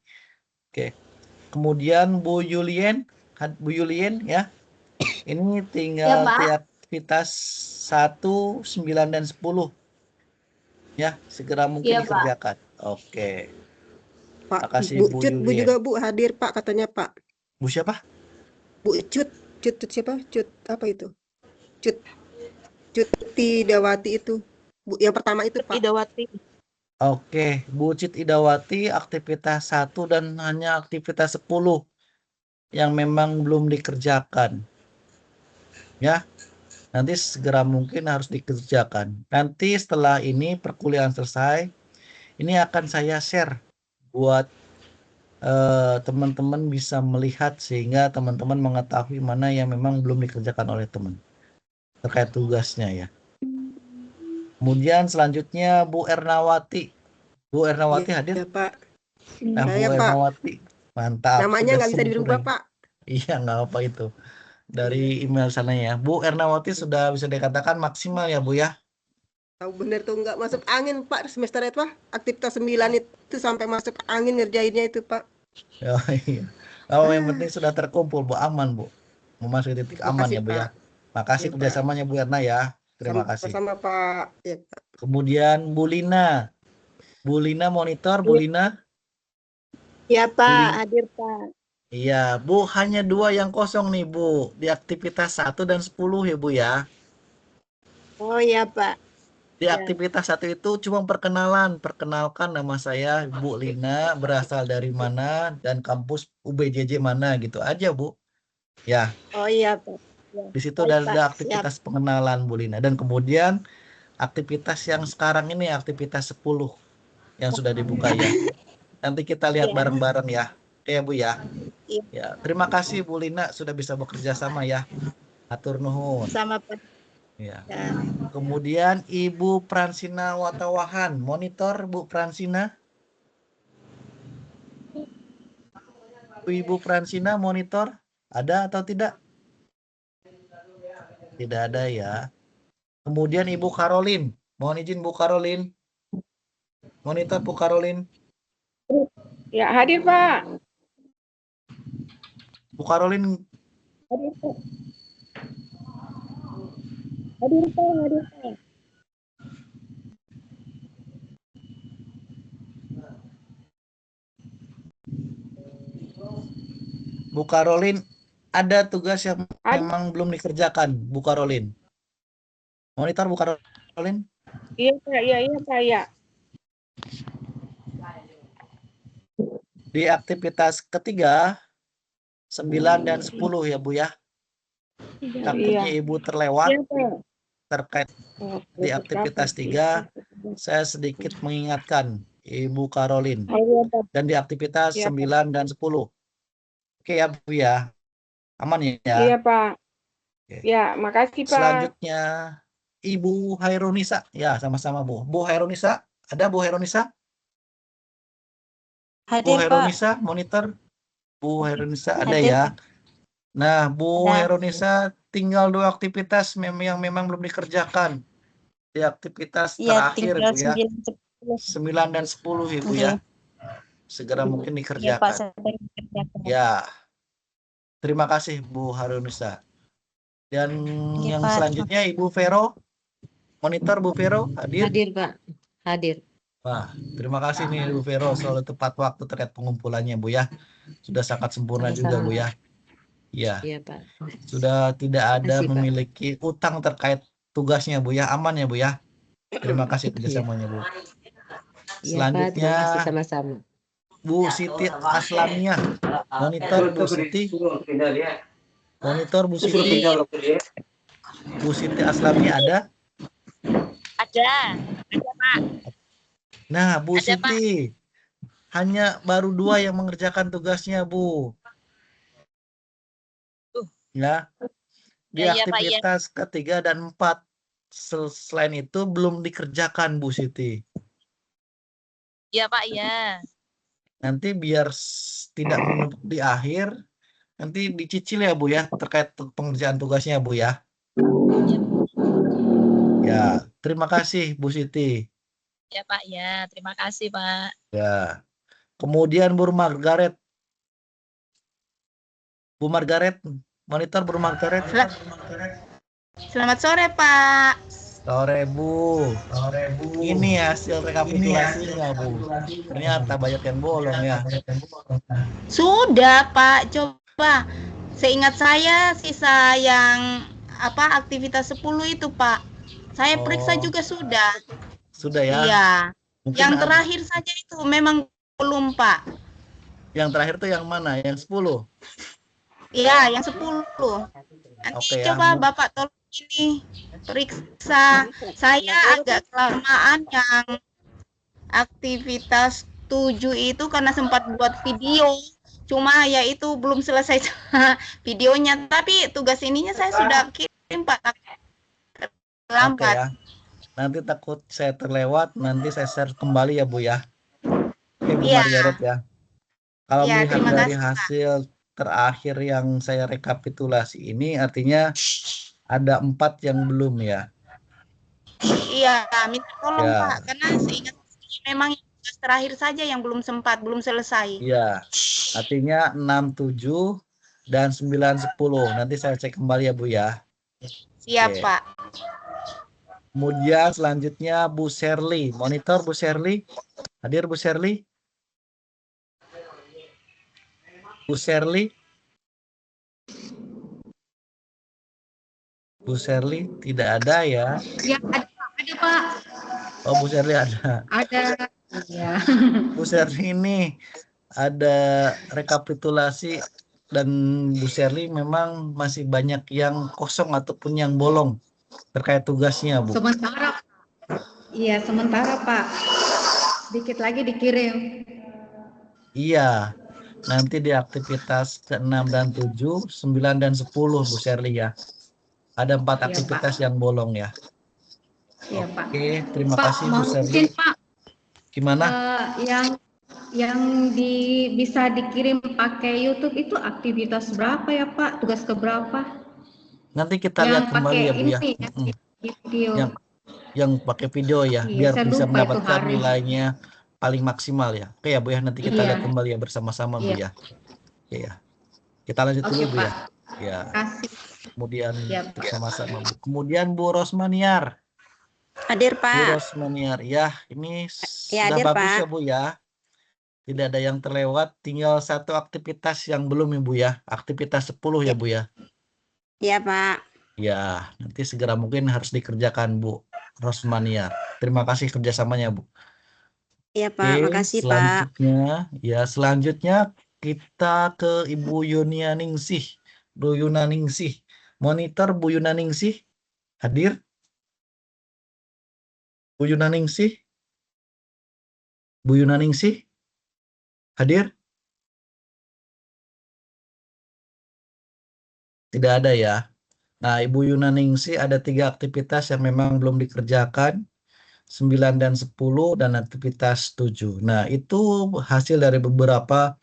A: Oke. Kemudian Bu Yulien ya. Ini tinggal
D: Ya, Pak.
A: di aktivitas 1, 9 dan 10. Ya, segera mungkin
D: Iya, Pak.
A: dikerjakan. Oke.
B: Pak,
A: Makasih, Bu
B: Cut, Bu
A: Yulien.
B: juga Bu hadir Pak, katanya Pak.
A: Bu siapa?
B: Bu Cut siapa? Cut apa itu? Cut Idawati itu. Bu yang pertama itu Pak.
F: Idawati.
A: Oke, Bu Cit Idawati aktivitas 1 dan hanya aktivitas 10 yang memang belum dikerjakan. Ya. Nanti segera mungkin harus dikerjakan. Nanti setelah ini perkuliahan selesai, ini akan saya share buat teman-teman bisa melihat sehingga teman-teman mengetahui mana yang memang belum dikerjakan oleh teman terkait tugasnya ya. Kemudian selanjutnya Bu Ernawati. Bu Ernawati hadir?
B: Ya Pak.
A: Nah, Bu
B: Saya, Pak.
A: Ernawati. Mantap.
B: Namanya
A: sudah
B: nggak bisa dirubah
A: sempurna.
B: Pak.
A: Iya, nggak apa itu. Dari email sana ya. Bu Ernawati sudah bisa dikatakan maksimal ya Bu ya.
B: Tahu bener tuh nggak masuk angin Pak semester itu Pak. Aktivitas 9 itu sampai masuk angin ngerjainnya itu Pak.
A: Oh, iya. Oh, yang penting sudah terkumpul Bu, aman Bu. Memasuki titik aman
B: Makasih,
A: ya Bu ya.
B: Pak.
A: Makasih
B: Iya,
A: kerjasamanya Bu Erna ya. Terima kasih.
B: Sama Pak. Ya, Pak.
A: Kemudian Bu Lina. Bu Lina monitor, Bu Lina.
F: Ya Pak,
A: Buli.
F: hadir Pak.
A: Iya, Bu, hanya 2 yang kosong nih Bu. Di aktivitas 1 dan 10 ya Bu ya.
F: Oh ya Pak.
A: Di aktivitas 1 itu cuma perkenalan. Perkenalkan nama saya Bu Lina, berasal dari mana dan kampus UBJJ mana gitu aja Bu. Ya,
F: Oh iya Pak.
A: di situ
F: Baik,
A: ada
F: Pak.
A: aktivitas pengenalan Bu Lina. Dan kemudian aktivitas yang sekarang ini aktivitas 10 yang sudah dibuka ya. Nanti kita lihat bareng-bareng ya. Oke ya Bu ya.
F: Iya.
A: Ya, terima kasih Bu Lina sudah bisa bekerja sama ya. Atur nuhun.
F: Sama Pak.
A: Ya.
F: Ya.
A: Kemudian Ibu Pransina Watawahan, monitor Bu Pransina. Ibu Pransina monitor, ada atau tidak? Tidak ada ya. Kemudian Ibu Karolin, mohon izin Bu Karolin. Monitor Bu Karolin.
I: Ya, hadir Pak.
A: Bu Karolin,
I: Hadir Pak. Hadir Pak, hadir Pak.
A: Bu Karolin, ada tugas yang
I: Hadir.
A: memang belum dikerjakan, Bu Karolin. Monitor Bu Karolin.
I: Iya Pak, iya Pak, ya.
A: Di aktivitas ketiga, 9 dan 10 ya Bu ya. Takutnya
I: Iya.
A: Ibu terlewat
I: Iya Pak.
A: terkait di aktivitas 3, saya sedikit mengingatkan Ibu Karolin.
I: Iya Pak.
A: Dan di aktivitas
I: Iya,
A: 9 dan 10. Oke ya Bu ya. Aman ya.
I: Iya Pak.
A: Oke.
I: Ya, makasih Pak.
A: Selanjutnya Ibu Hairunisa. Ya, sama-sama Bu. Bu Hairunisa, ada Bu Hairunisa? Bu
F: Hadir Pak.
A: Hairunisa monitor. Bu Hairunisa ada
F: Hadir,
A: ya. Nah, Bu
F: Ada.
A: Hairunisa tinggal 2 aktivitas yang memang belum dikerjakan. Di aktivitas
F: Iya,
A: terakhir
F: tinggal
A: Bu ya.
F: 9, 10.
A: 9 dan 10 ya Bu ya. Segera mungkin
F: Iya Pak,
A: dikerjakan.
F: sedang dikerjakan.
A: Ya. Terima kasih Bu Hairunisa. Dan
F: Iya,
A: yang
F: Pak.
A: selanjutnya Ibu Vero. Monitor Bu Vero hadir.
J: Hadir Pak, hadir.
A: Wah, terima kasih nih Bu Vero selalu tepat waktu terkait pengumpulannya Bu ya. Sudah sangat sempurna juga Bu ya. Iya.
J: Iya Pak.
A: Sudah tidak ada
J: Makasih, Pak.
A: memiliki utang terkait tugasnya Bu ya. Aman ya Bu ya. Terima kasih
J: Iya.
A: kerjasamanya Bu.
J: Iya Pak,
A: Selanjutnya
J: terima kasih sama-sama.
A: Bu Siti Aslamiah. Monitor Bu Siti. Monitor Bu Siti. Bu Siti Aslamiah ada?
D: Ada Pak.
A: Nah, Bu
D: Ada, Pak.
A: Siti. Hanya baru 2 yang mengerjakan tugasnya, Bu. Ya. Di
D: Ya, iya, Pak, iya.
A: aktivitas ketiga dan 4. Selain itu belum dikerjakan, Bu Siti.
D: Iya Pak, iya.
A: Nanti biar tidak menumpuk di akhir, nanti dicicil ya Bu ya, terkait pengerjaan tugasnya Bu ya. Ya, terima kasih Bu Siti.
D: Ya Pak, ya. Terima kasih Pak.
A: Ya. Kemudian Bu Margaret. Bu Margaret, monitor Bu Margaret.
G: Selamat sore Pak.
A: Sore Bu. Ini hasil rekapitulasinya Bu. Ternyata banyak yang bolong ya.
G: Sudah Pak, coba. Seingat saya sisa yang aktivitas 10 itu Pak. Saya periksa
A: Oh.
G: juga sudah.
A: Sudah ya.
G: Iya.
A: Mungkin
G: Yang terakhir saja itu memang belum Pak.
A: yang terakhir tuh yang mana? Yang 10.
G: Iya, yang 10. Nanti
A: Oke ya.
G: coba Bapak tolong ini periksa. Saya agak kelamaan yang aktivitas 7 itu karena sempat buat video. Cuma ya itu belum selesai videonya. Tapi tugas ininya saya sudah kirim Pak.
A: Oke
G: Lambat.
A: ya. Nanti takut saya terlewat, nanti saya share kembali ya Bu ya. Oke Bu
G: Iya.
A: Margaret ya. Kalau
G: Iya,
A: melihat
G: terima
A: dari
G: kasih, Pak.
A: hasil terakhir yang saya rekapitulasi ini artinya ada 4 yang belum ya.
G: Iya, minta tolong
A: Ya.
G: Pak. Karena seingat saya memang yang tugas terakhir saja yang belum sempat, belum selesai.
A: Iya. Artinya 6, 7 dan 9, 10. Nanti saya cek kembali ya Bu ya.
G: Siap
A: Oke.
G: Pak.
A: Kemudian selanjutnya Bu Sherly. Monitor Bu Sherly. Hadir Bu Sherly. Bu Sherly. Bu Sherly tidak ada ya.
H: Ya, ada Pak.
A: Oh Bu Sherly ada.
H: Ada. Ya.
A: Bu Sherly ini ada rekapitulasi dan Bu Sherly memang masih banyak yang kosong ataupun yang bolong terkait tugasnya Bu.
H: Sementara. Iya, sementara Pak. Dikit lagi dikirim.
A: Iya. nanti di aktivitas ke-6 dan 7, 9 dan 10 Bu Sherly ya. Ada 4
H: Iya,
A: aktivitas yang bolong ya.
H: Iya, Pak.
A: Oke, terima
H: Pak,
A: kasih Bu
H: mau
A: Sherly.
H: izin, Pak.
A: Gimana?
H: Yang bisa dikirim pakai YouTube itu aktivitas berapa ya, Pak? Tugas keberapa?
A: Nanti kita
H: Yang
A: lihat kembali
H: pakai
A: ya Bu ya.
H: ini ya, video.
A: Yang pakai video ya,
H: Iya,
A: biar
H: saya
A: bisa
H: lupa itu
A: mendapatkan
H: hari.
A: nilainya paling maksimal ya. Oke ya Bu ya, nanti kita
H: Iya.
A: lihat kembali ya bersama-sama Bu
H: Iya.
A: ya. Oke ya. Kita lanjut
H: Oke,
A: dulu Bu ya.
H: Pak.
A: Ya.
H: Kasih.
A: Kemudian
H: Ya, Pak.
A: bersama-sama Bu. Kemudian Bu Rosmaniar.
D: Hadir,
A: Bu
D: Pak.
A: Rosmaniar. Ya, ini
D: Ya,
A: sudah
D: hadir,
A: bagus
D: Pak.
A: ya Bu ya. Tidak ada yang terlewat, tinggal satu aktivitas yang belum ya Bu ya. Aktivitas 10 ya Bu ya.
D: Iya, Pak.
A: Ya, nanti segera mungkin harus dikerjakan Bu Rosmaniar. Terima kasih kerjasamanya Bu.
D: Iya, Pak.
A: Oke,
D: Makasih, Pak.
A: selanjutnya kita ke Ibu Yunaningsih. Bu Yunaningsih. Monitor Bu Yunaningsih. Hadir? Bu Yunaningsih? Bu Yunaningsih? Hadir? Tidak ada ya. Nah, Ibu Yunaningsih ada 3 aktivitas yang memang belum dikerjakan. 9 dan 10 dan aktivitas 7. Nah, itu hasil dari beberapa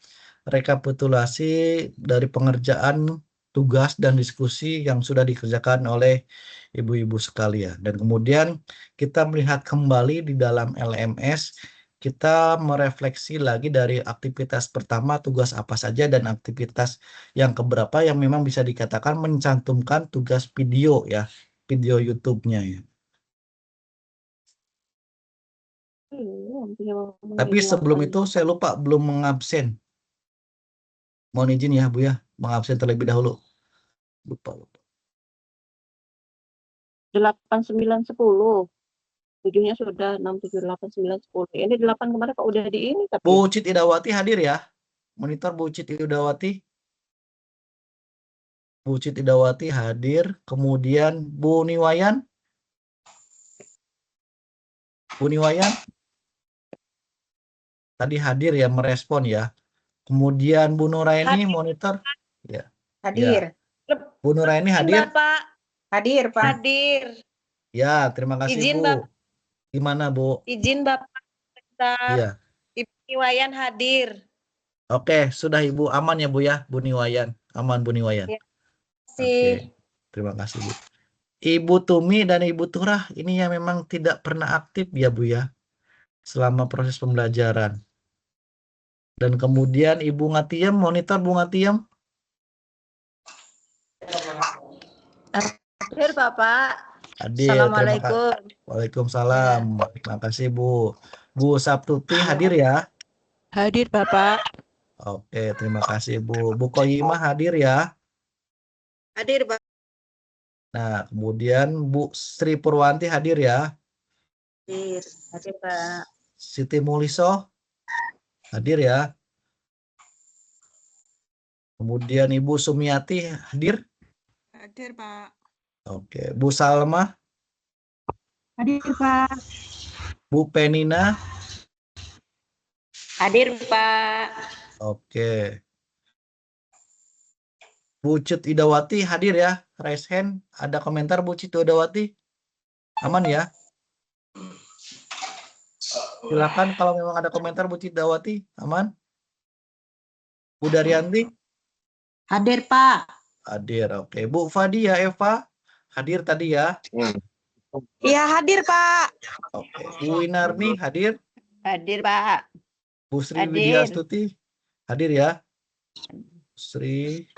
A: rekapitulasi dari pengerjaan tugas dan diskusi yang sudah dikerjakan oleh ibu-ibu sekalian. Dan kemudian kita melihat kembali di dalam LMS, kita merefleksi lagi dari aktivitas pertama tugas apa saja dan aktivitas yang keberapa yang memang bisa dikatakan mencantumkan tugas video ya, video YouTube-nya ya. Tapi sebelum itu saya lupa belum mengabsen. Mohon izin ya Bu ya, mengabsen terlebih dahulu. Lupa.
I: 8, 9, 10. 7-nya sudah 6, 7, 8, 9, 10. Ini 8 kemarin kok udah di ini tapi.
A: Bu Cit Idawati hadir ya. Monitor Bu Cit Idawati. Bu Cit Idawati hadir. Kemudian Bu Niwayan. Bu Niwayan. Tadi hadir ya, merespon ya. Kemudian Bu Nuraini monitor. Ya.
C: Hadir.
A: Ya. Bu Nuraini hadir.
K: Bapak.
C: Hadir, Pak.
K: Hadir.
A: Ya, terima kasih
K: Izin,
A: Bu.
K: Bapak.
A: Gimana Bu?
K: Izin Bapak.
A: Iya.
K: Ibu Niwayan hadir.
A: Oke, sudah Ibu aman ya Bu ya, Bu Niwayan. Aman Bu Niwayan.
K: Ya.
A: Oke, terima kasih Bu. Ibu Tumi dan Ibu Turah ini yang memang tidak pernah aktif ya Bu ya, selama proses pembelajaran. Dan kemudian Ibu Ngatiem, monitor Bu Ngatiem.
K: Hadir Bapak.
A: Hadir.
K: Assalamualaikum.
A: Waalaikumsalam. Ya. Terima kasih Bu. Bu Sabtuti hadir ya.
K: Hadir Bapak.
A: Oke, terima kasih Bu. Bu Koyimah hadir ya.
B: Hadir, Pak.
A: Nah, kemudian Bu Sri Purwanti hadir ya.
K: Hadir. Hadir Pak.
A: Siti Muliso hadir ya. Kemudian Ibu Sumiati hadir.
B: Hadir, Pak.
A: Oke, Bu Salma.
C: Hadir, Pak.
A: Bu Penina.
D: Hadir, Pak.
A: Oke. Bu Cut Idawati hadir ya. Raise hand. Ada komentar Bu Cut Idawati? Aman ya? Silakan kalau memang ada komentar Bu Cut Idawati. Aman? Bu Daryanti?
H: Hadir, Pak.
A: Hadir, oke. Bu Fadia Eva hadir tadi ya?
K: Iya hadir Pak.
A: Oke. Bu Winarni hadir?
G: Hadir, Pak.
A: Bu Sri
G: Hadir.
A: Widyastuti hadir ya? Sri.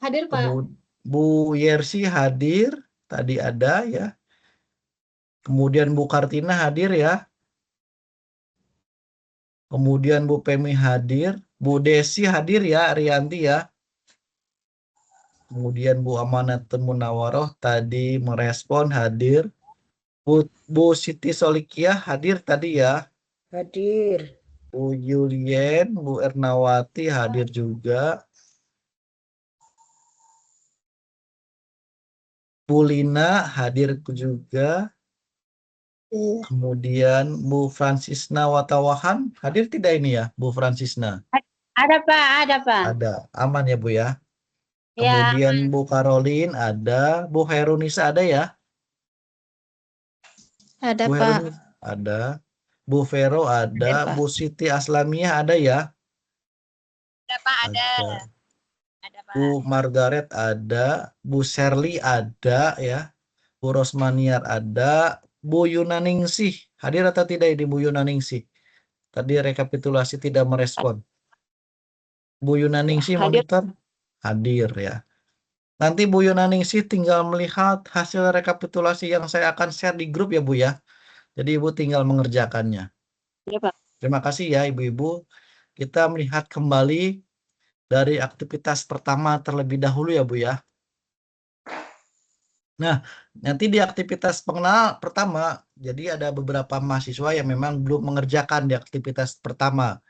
H: Hadir, Pak.
A: Bu Yersi hadir, tadi ada ya. Kemudian Bu Kartina hadir ya. Kemudian Bu Pemi hadir, Bu Desi hadir ya, Arianti ya. Kemudian Bu Amanatun Munawaroh tadi merespon hadir. Bu Siti Solikia hadir tadi ya.
C: Hadir.
A: Bu Yulien, Bu Ernawati hadir juga. Bu Lina hadir juga. Kemudian Bu Francisna Watawahan hadir tidak ini ya, Bu Francisna?
D: Ada Pak, ada Pak.
A: Ada. Aman ya Bu ya.
D: Ya,
A: Kemudian Bu Karolin ada, Bu Herunisa ada ya?
K: Ada,
A: Bu
K: Pak.
A: Herunisa ada. Bu Vero ada,
D: Pak.
A: Bu Siti Aslamiah ada ya?
D: Ada Pak, ada.
A: Ada.
D: Ada Pak.
A: Bu Margaret ada, Bu Shirley ada ya, Bu Rosmaniar ada, Bu Yunaningsih hadir atau tidak ini Bu Yunaningsih? Tadi rekapitulasi tidak merespon. Bu Yunaningsih
I: Hadir.
A: monitor hadir ya. Nanti Bu Yunaningsih tinggal melihat hasil rekapitulasi yang saya akan share di grup ya Bu ya. Jadi Ibu tinggal mengerjakannya.
I: Ya, Pak.
A: Terima kasih ya Ibu-ibu. Kita melihat kembali dari aktivitas pertama terlebih dahulu ya Bu ya. Nah, nanti di aktivitas pengenal pertama, jadi ada beberapa mahasiswa yang memang belum mengerjakan di aktivitas pertama,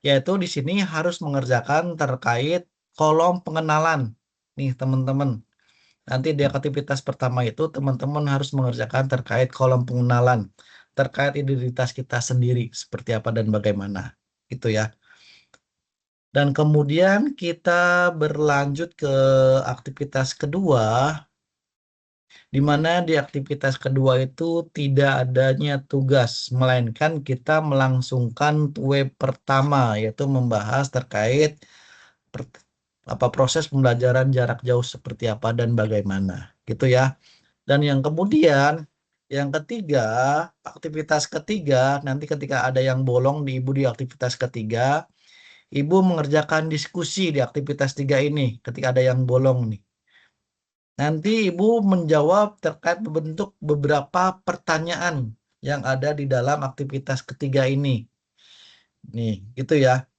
A: yaitu di sini harus mengerjakan terkait kolom pengenalan. Nih teman-teman, nanti di aktivitas pertama itu teman-teman harus mengerjakan terkait kolom pengenalan, terkait identitas kita sendiri, seperti apa dan bagaimana, gitu ya. Dan kemudian kita berlanjut ke aktivitas kedua, di mana di aktivitas kedua itu tidak adanya tugas, melainkan kita melangsungkan web pertama, yaitu membahas terkait proses pembelajaran jarak jauh seperti apa dan bagaimana, gitu ya. Dan yang kemudian, yang ketiga, aktivitas ketiga, nanti ketika ada yang bolong di Ibu di aktivitas ketiga, Ibu mengerjakan diskusi di aktivitas 3 ini ketika ada yang bolong nih. Nanti Ibu menjawab terkait membentuk beberapa pertanyaan yang ada di dalam aktivitas ketiga ini. Nih, gitu ya.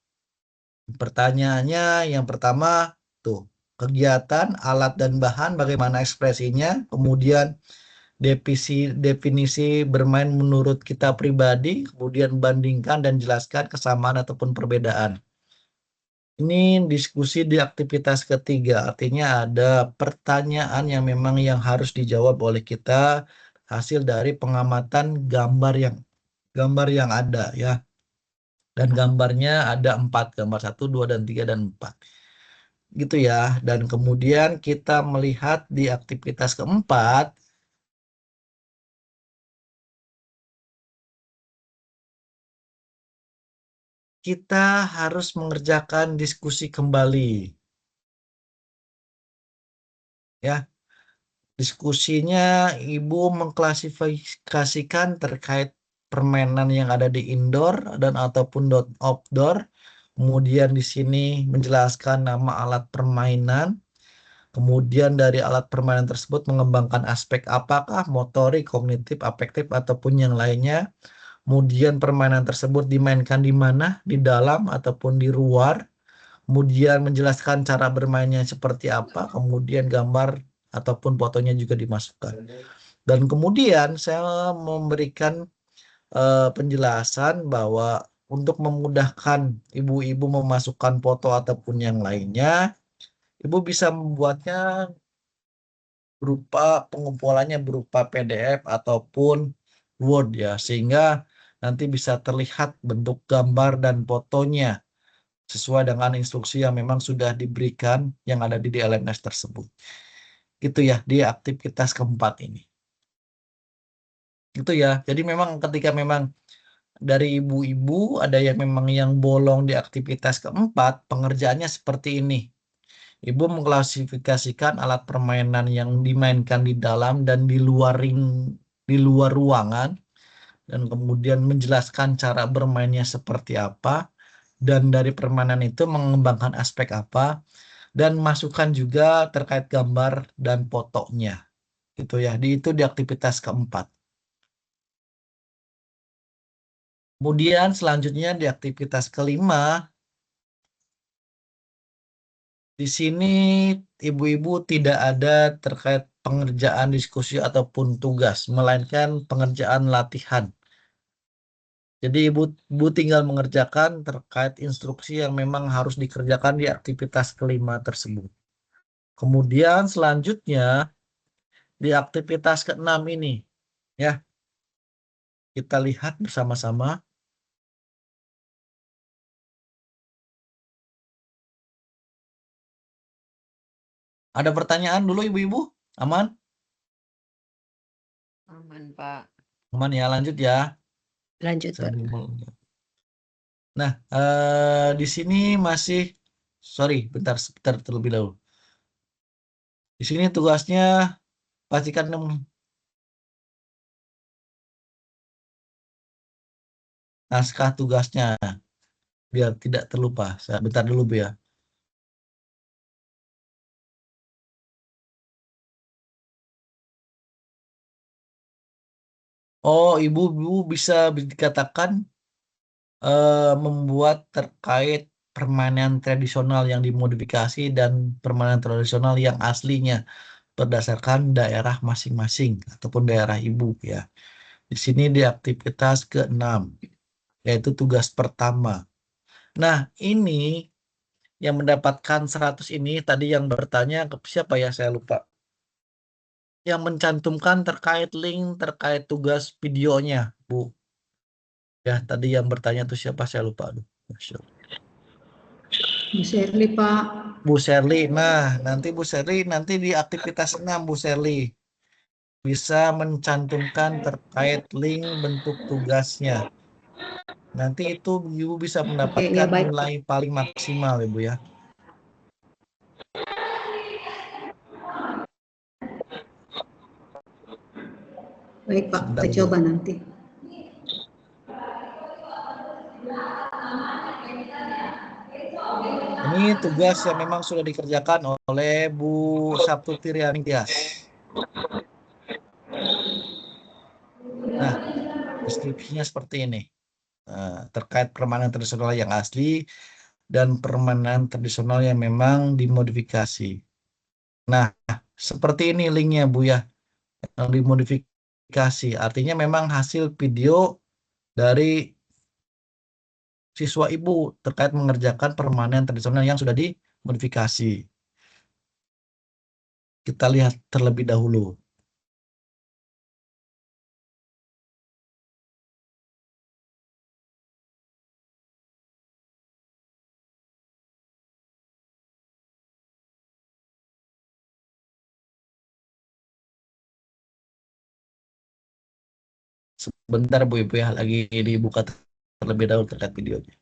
A: Pertanyaannya yang pertama tuh, kegiatan, alat dan bahan bagaimana ekspresinya, kemudian definisi bermain menurut kita pribadi, kemudian bandingkan dan jelaskan kesamaan ataupun perbedaan. Ini diskusi di aktivitas ketiga, artinya ada pertanyaan yang memang yang harus dijawab oleh kita hasil dari pengamatan gambar yang ada ya. Dan gambarnya ada 4, gambar 1, 2, dan 3, dan 4. Gitu ya. Dan kemudian kita melihat di aktivitas keempat, kita harus mengerjakan diskusi kembali. Ya, diskusinya Ibu mengklasifikasikan terkait permainan yang ada di indoor dan ataupun outdoor. Kemudian di sini menjelaskan nama alat permainan. Kemudian dari alat permainan tersebut mengembangkan aspek apakah motorik, kognitif, afektif ataupun yang lainnya. Kemudian permainan tersebut dimainkan di mana? Di dalam ataupun di luar. Kemudian menjelaskan cara bermainnya seperti apa. Kemudian gambar ataupun fotonya juga dimasukkan. Dan kemudian saya memberikan penjelasan bahwa untuk memudahkan ibu-ibu memasukkan foto ataupun yang lainnya, Ibu bisa membuatnya berupa pengumpulannya berupa PDF ataupun Word ya, sehingga nanti bisa terlihat bentuk gambar dan fotonya sesuai dengan instruksi yang memang sudah diberikan yang ada di LMS tersebut. Gitu ya, di aktivitas keempat ini. Gitu ya. Jadi memang ketika memang dari ibu-ibu ada yang memang yang bolong di aktivitas keempat, pengerjaannya seperti ini. Ibu mengklasifikasikan alat permainan yang dimainkan di dalam dan di luar ruangan, dan kemudian menjelaskan cara bermainnya seperti apa, dan dari permainan itu mengembangkan aspek apa, dan masukkan juga terkait gambar dan fotonya. Gitu ya, itu di aktivitas keempat. Kemudian selanjutnya di aktivitas kelima, di sini ibu-ibu tidak ada terkait pengerjaan diskusi ataupun tugas, melainkan pengerjaan latihan. Jadi ibu tinggal mengerjakan terkait instruksi yang memang harus dikerjakan di aktivitas kelima tersebut. Kemudian selanjutnya di aktivitas keenam ini, ya, kita lihat bersama-sama. Ada pertanyaan dulu Ibu-ibu? Aman?
J: Aman, Pak.
A: Aman ya, lanjut ya.
J: Lanjut, Pak.
A: Nah, di sini masih, sorry, bentar terlebih dahulu. Di sini tugasnya pastikan naskah tugasnya, biar tidak terlupa. Bentar dulu Bu ya. Oh, Ibu bisa dikatakan membuat terkait permainan tradisional yang dimodifikasi dan permainan tradisional yang aslinya berdasarkan daerah masing-masing ataupun daerah Ibu ya. Di sini di aktivitas ke-6, yaitu tugas pertama. Nah, ini yang mendapatkan 100 ini tadi yang bertanya ke siapa ya, saya lupa. Yang mencantumkan terkait link terkait tugas videonya, Bu. Ya, tadi yang bertanya tuh siapa, saya lupa. Aduh, Masya Allah.
H: Bu Sherly, Pak.
A: Bu Sherly. Nah, nanti Bu Sherly nanti di aktivitas 6 Bu Sherly bisa mencantumkan terkait link bentuk tugasnya. Nanti itu Ibu bisa mendapatkan
H: baik,
A: nilai paling maksimal ya Bu ya.
H: Baik, Pak.
A: Sebentar,
H: Kita
A: Bu.
H: coba nanti.
A: Ini tugas yang memang sudah dikerjakan oleh Bu Sabtuti Rianingtyas. Nah, deskripsinya seperti ini. Terkait permainan tradisional yang asli dan permainan tradisional yang memang dimodifikasi. Nah, seperti ini linknya Bu ya, yang dimodifikasi. Artinya memang hasil video dari siswa Ibu terkait mengerjakan permainan tradisional yang sudah dimodifikasi. Kita lihat terlebih dahulu. Sebentar Bu Ibu ya, lagi dibuka terlebih dahulu terkait videonya.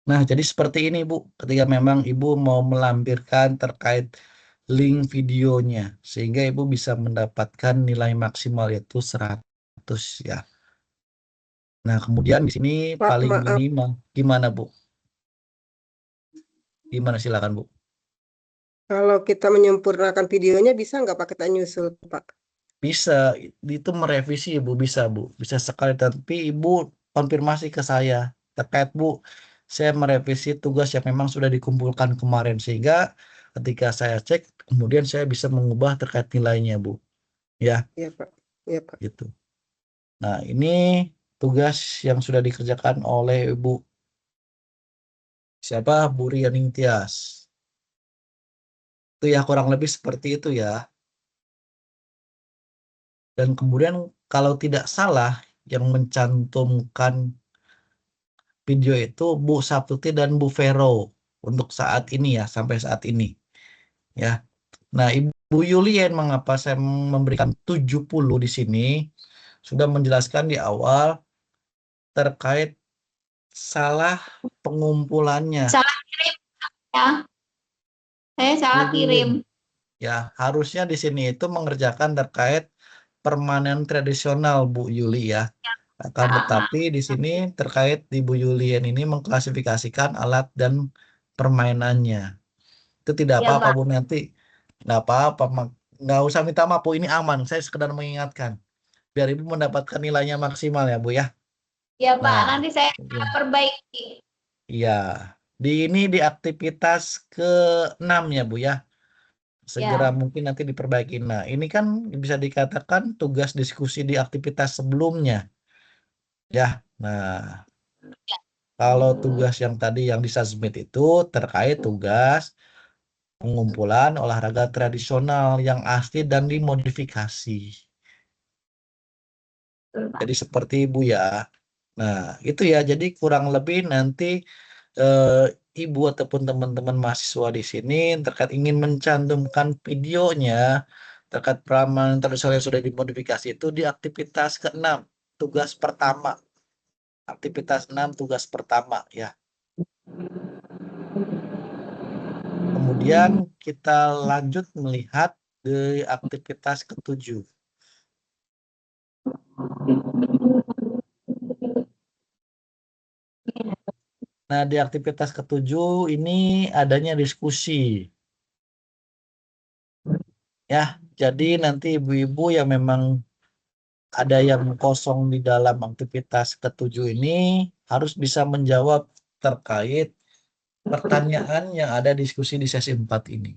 A: Nah, jadi seperti ini Bu, ketika memang Ibu mau melampirkan terkait link videonya, sehingga Ibu bisa mendapatkan nilai maksimal yaitu 100 ya. Nah, kemudian di sini
B: Pak,
A: paling
B: maaf.
A: minimal, gimana Bu? Gimana silakan Bu?
B: Kalau kita menyempurnakan videonya bisa nggak Pak kita nyusul Pak?
A: Bisa, itu merevisi Ibu, bisa Bu. Bisa sekali, tapi Ibu konfirmasi ke saya terkait Bu, saya merevisi tugas yang memang sudah dikumpulkan kemarin, sehingga ketika saya cek, kemudian saya bisa mengubah terkait nilainya Bu. Ya,
B: Iya Pak. Iya Pak.
A: gitu. Nah, ini tugas yang sudah dikerjakan oleh Ibu siapa? Bu Rianingtyas. Itu ya kurang lebih seperti itu ya. Dan kemudian kalau tidak salah yang mencantumkan video itu Bu Sabtuti dan Bu Vero untuk saat ini ya, sampai saat ini ya. Nah, Ibu Yulien, mengapa saya memberikan 70 di sini, sudah menjelaskan di awal terkait salah pengumpulannya.
G: Salah kirim ya. Saya salah kirim.
A: Ya, harusnya di sini itu mengerjakan terkait permainan tradisional Bu Yuli ya. Akan tetapi di sini terkait di Bu Yulien ini mengklasifikasikan alat dan permainannya. Itu tidak
G: Ya,
A: apa-apa
G: Pak.
A: Bu, nanti nggak apa-apa, nggak usah minta maaf Bu, ini aman. Saya sekedar mengingatkan biar Ibu mendapatkan nilainya maksimal ya Bu ya.
G: Ya, Pak.
A: Nah,
G: Nanti saya
A: ya.
G: perbaiki.
A: Iya, ini di aktivitas ke-6 ya Bu ya. Segera mungkin nanti diperbaiki. Nah, ini kan bisa dikatakan tugas diskusi di aktivitas sebelumnya. Ya, nah Kalau tugas yang tadi yang disubmit itu terkait tugas pengumpulan olahraga tradisional yang asli dan dimodifikasi. Jadi seperti Ibu ya. Nah, itu ya. Jadi kurang lebih nanti Ibu ataupun teman-teman mahasiswa di sini terkait ingin mencantumkan videonya terkait peramal tradisional yang sudah dimodifikasi itu di aktivitas ke-6, tugas pertama. Aktivitas 6, tugas pertama ya. Kemudian kita lanjut melihat di aktivitas ke-7. Nah, di aktivitas ke-7 ini adanya diskusi. Ya, jadi nanti ibu-ibu yang memang ada yang kosong di dalam aktivitas ke-7 ini harus bisa menjawab terkait pertanyaan yang ada diskusi di sesi 4 ini.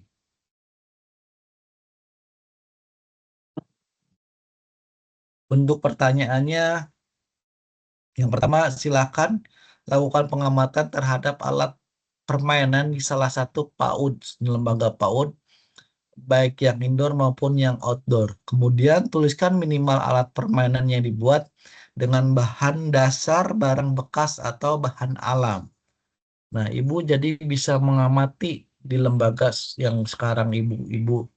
A: Untuk pertanyaannya, yang pertama silakan lakukan pengamatan terhadap alat permainan di salah satu PAUD, lembaga PAUD, baik yang indoor maupun yang outdoor. Kemudian tuliskan minimal alat permainan yang dibuat dengan bahan dasar barang bekas atau bahan alam. Nah, Ibu jadi bisa mengamati di lembaga yang sekarang Ibu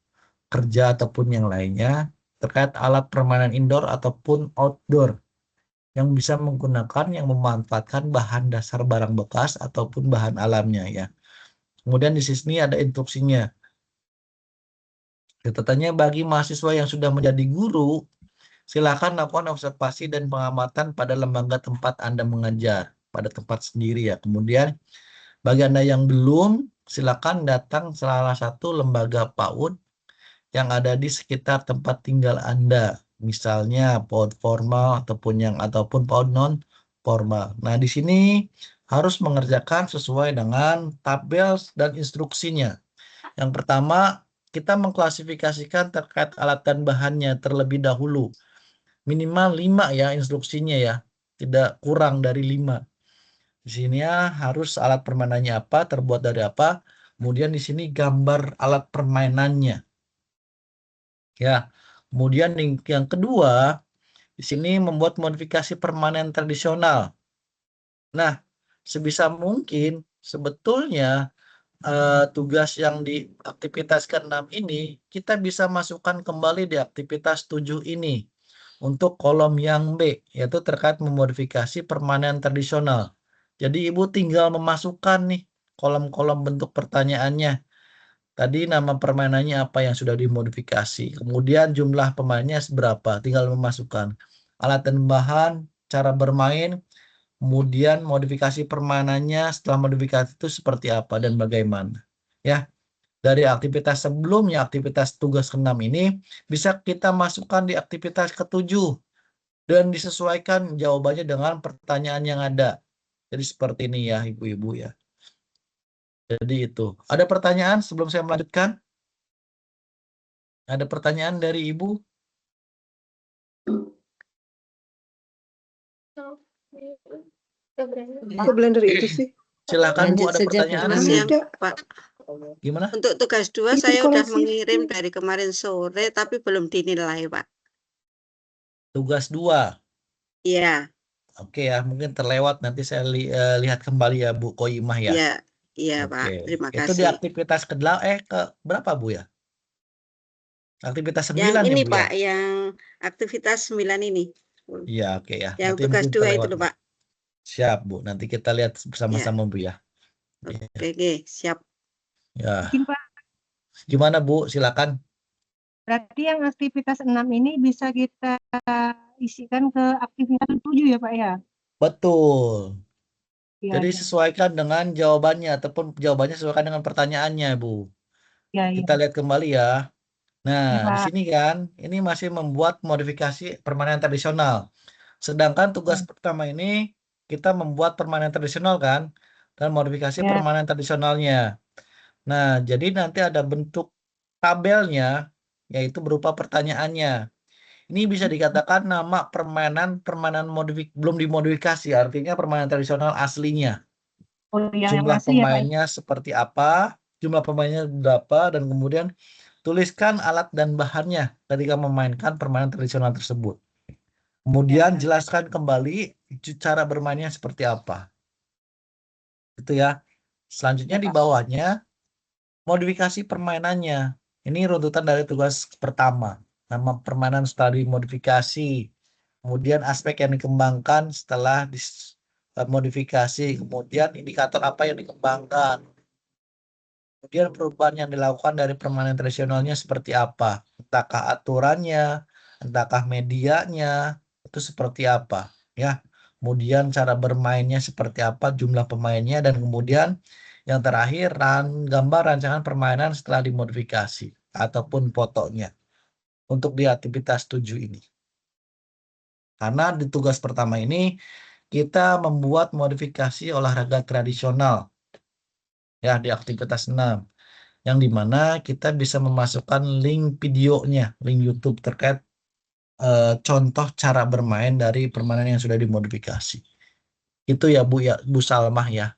A: kerja ataupun yang lainnya terkait alat permainan indoor ataupun outdoor yang bisa menggunakan yang memanfaatkan bahan dasar barang bekas ataupun bahan alamnya ya. Kemudian di sini ada instruksinya. Catatannya bagi mahasiswa yang sudah menjadi guru, silakan lakukan observasi dan pengamatan pada lembaga tempat Anda mengajar, pada tempat sendiri ya. Kemudian bagi Anda yang belum, silakan datang salah satu lembaga PAUD yang ada di sekitar tempat tinggal Anda. Misalnya PAUD formal ataupun PAUD non formal. Nah, di sini harus mengerjakan sesuai dengan tabel dan instruksinya. Yang pertama, kita mengklasifikasikan terkait alat dan bahannya terlebih dahulu. Minimal 5 ya instruksinya ya. Tidak kurang dari 5. Di sini ya harus alat permainannya apa, terbuat dari apa. Kemudian di sini gambar alat permainannya. Ya, kemudian yang kedua, di sini membuat modifikasi permanen tradisional. Nah, sebisa mungkin sebetulnya tugas yang di aktivitas ke-6 ini, kita bisa masukkan kembali di aktivitas 7 ini untuk kolom yang B, yaitu terkait memodifikasi permanen tradisional. Jadi Ibu tinggal memasukkan nih kolom-kolom bentuk pertanyaannya. Tadi nama permainannya apa yang sudah dimodifikasi. Kemudian jumlah pemainnya seberapa. Tinggal memasukkan alat dan bahan, cara bermain, kemudian modifikasi permainannya setelah modifikasi itu seperti apa dan bagaimana. Ya, dari aktivitas sebelumnya, aktivitas tugas ke-6 ini bisa kita masukkan di aktivitas ke-7 dan disesuaikan jawabannya dengan pertanyaan yang ada. Jadi seperti ini ya ibu-ibu ya. Jadi itu. Ada pertanyaan sebelum saya melanjutkan? Ada pertanyaan dari Ibu?
B: Kok blender itu sih?
A: Silakan Bu,
K: Lanjut
A: ada
K: saja,
A: pertanyaan?
K: Mas, ya,
B: Ada.
K: Pak.
A: Gimana?
K: Untuk tugas 2
B: Itu
K: saya udah
B: koleksi.
K: mengirim dari kemarin sore tapi belum dinilai, Pak.
A: Tugas 2.
K: Iya,
A: Oke ya, mungkin terlewat. Nanti saya lihat kembali ya Bu Koimah ya.
K: iya, iya, Pak.
A: Oke.
K: Terima
A: Itu di
K: kasih.
A: aktivitas ke berapa Bu ya? Aktivitas 9
K: Yang
A: nih
K: ini,
A: Bu
K: Pak,
A: ya?
K: yang aktivitas 9 ini.
A: Iya, oke ya.
K: Yang
A: Nanti
K: tugas
A: mungkin
K: 2 itu
A: terlewat
K: loh,
A: Bu.
K: Pak.
A: Siap Bu, nanti kita lihat
K: Ya,
A: bersama-sama Bu ya.
K: oke, siap.
A: Ya.
C: Mungkin Pak,
A: Gimana Bu? Silakan.
C: berarti yang aktivitas 6 ini bisa kita isikan ke aktivitas 7 ya Pak ya?
A: Betul.
C: Ya,
A: Jadi
C: ya,
A: sesuaikan dengan jawabannya ataupun jawabannya sesuaikan dengan pertanyaannya, Bu.
C: ya, ya.
A: Kita lihat kembali ya.
C: Ya,
A: Nah, di
C: Pak.
A: sini kan ini masih membuat modifikasi permainan tradisional. Sedangkan tugas pertama ini kita membuat permainan tradisional kan dan modifikasi
C: Ya,
A: permainan tradisionalnya. Nah, jadi nanti ada bentuk tabelnya yaitu berupa pertanyaannya. Ini bisa dikatakan nama permainan belum dimodifikasi, artinya permainan tradisional aslinya.
C: Oh, yang
A: Jumlah
C: asli ya, Pak.
A: pemainnya seperti apa, jumlah pemainnya berapa, dan kemudian tuliskan alat dan bahannya ketika memainkan permainan tradisional tersebut. Kemudian jelaskan kembali cara bermainnya seperti apa. Itu ya. Selanjutnya di bawahnya modifikasi permainannya. Ini runtutan dari tugas pertama. Nama permainan setelah dimodifikasi. Kemudian aspek yang dikembangkan setelah dimodifikasi. Kemudian indikator apa yang dikembangkan. Kemudian perubahan yang dilakukan dari permainan tradisionalnya seperti apa. Entahkah aturannya, entahkah medianya, itu seperti apa. Ya. Kemudian cara bermainnya seperti apa, jumlah pemainnya, dan kemudian yang terakhir gambar rancangan permainan setelah dimodifikasi ataupun fotonya untuk di aktivitas 7 ini. Karena di tugas pertama ini kita membuat modifikasi olahraga tradisional ya di aktivitas 6 yang dimana kita bisa memasukkan link videonya, link YouTube terkait contoh cara bermain dari permainan yang sudah dimodifikasi. Itu ya Bu Salmah ya.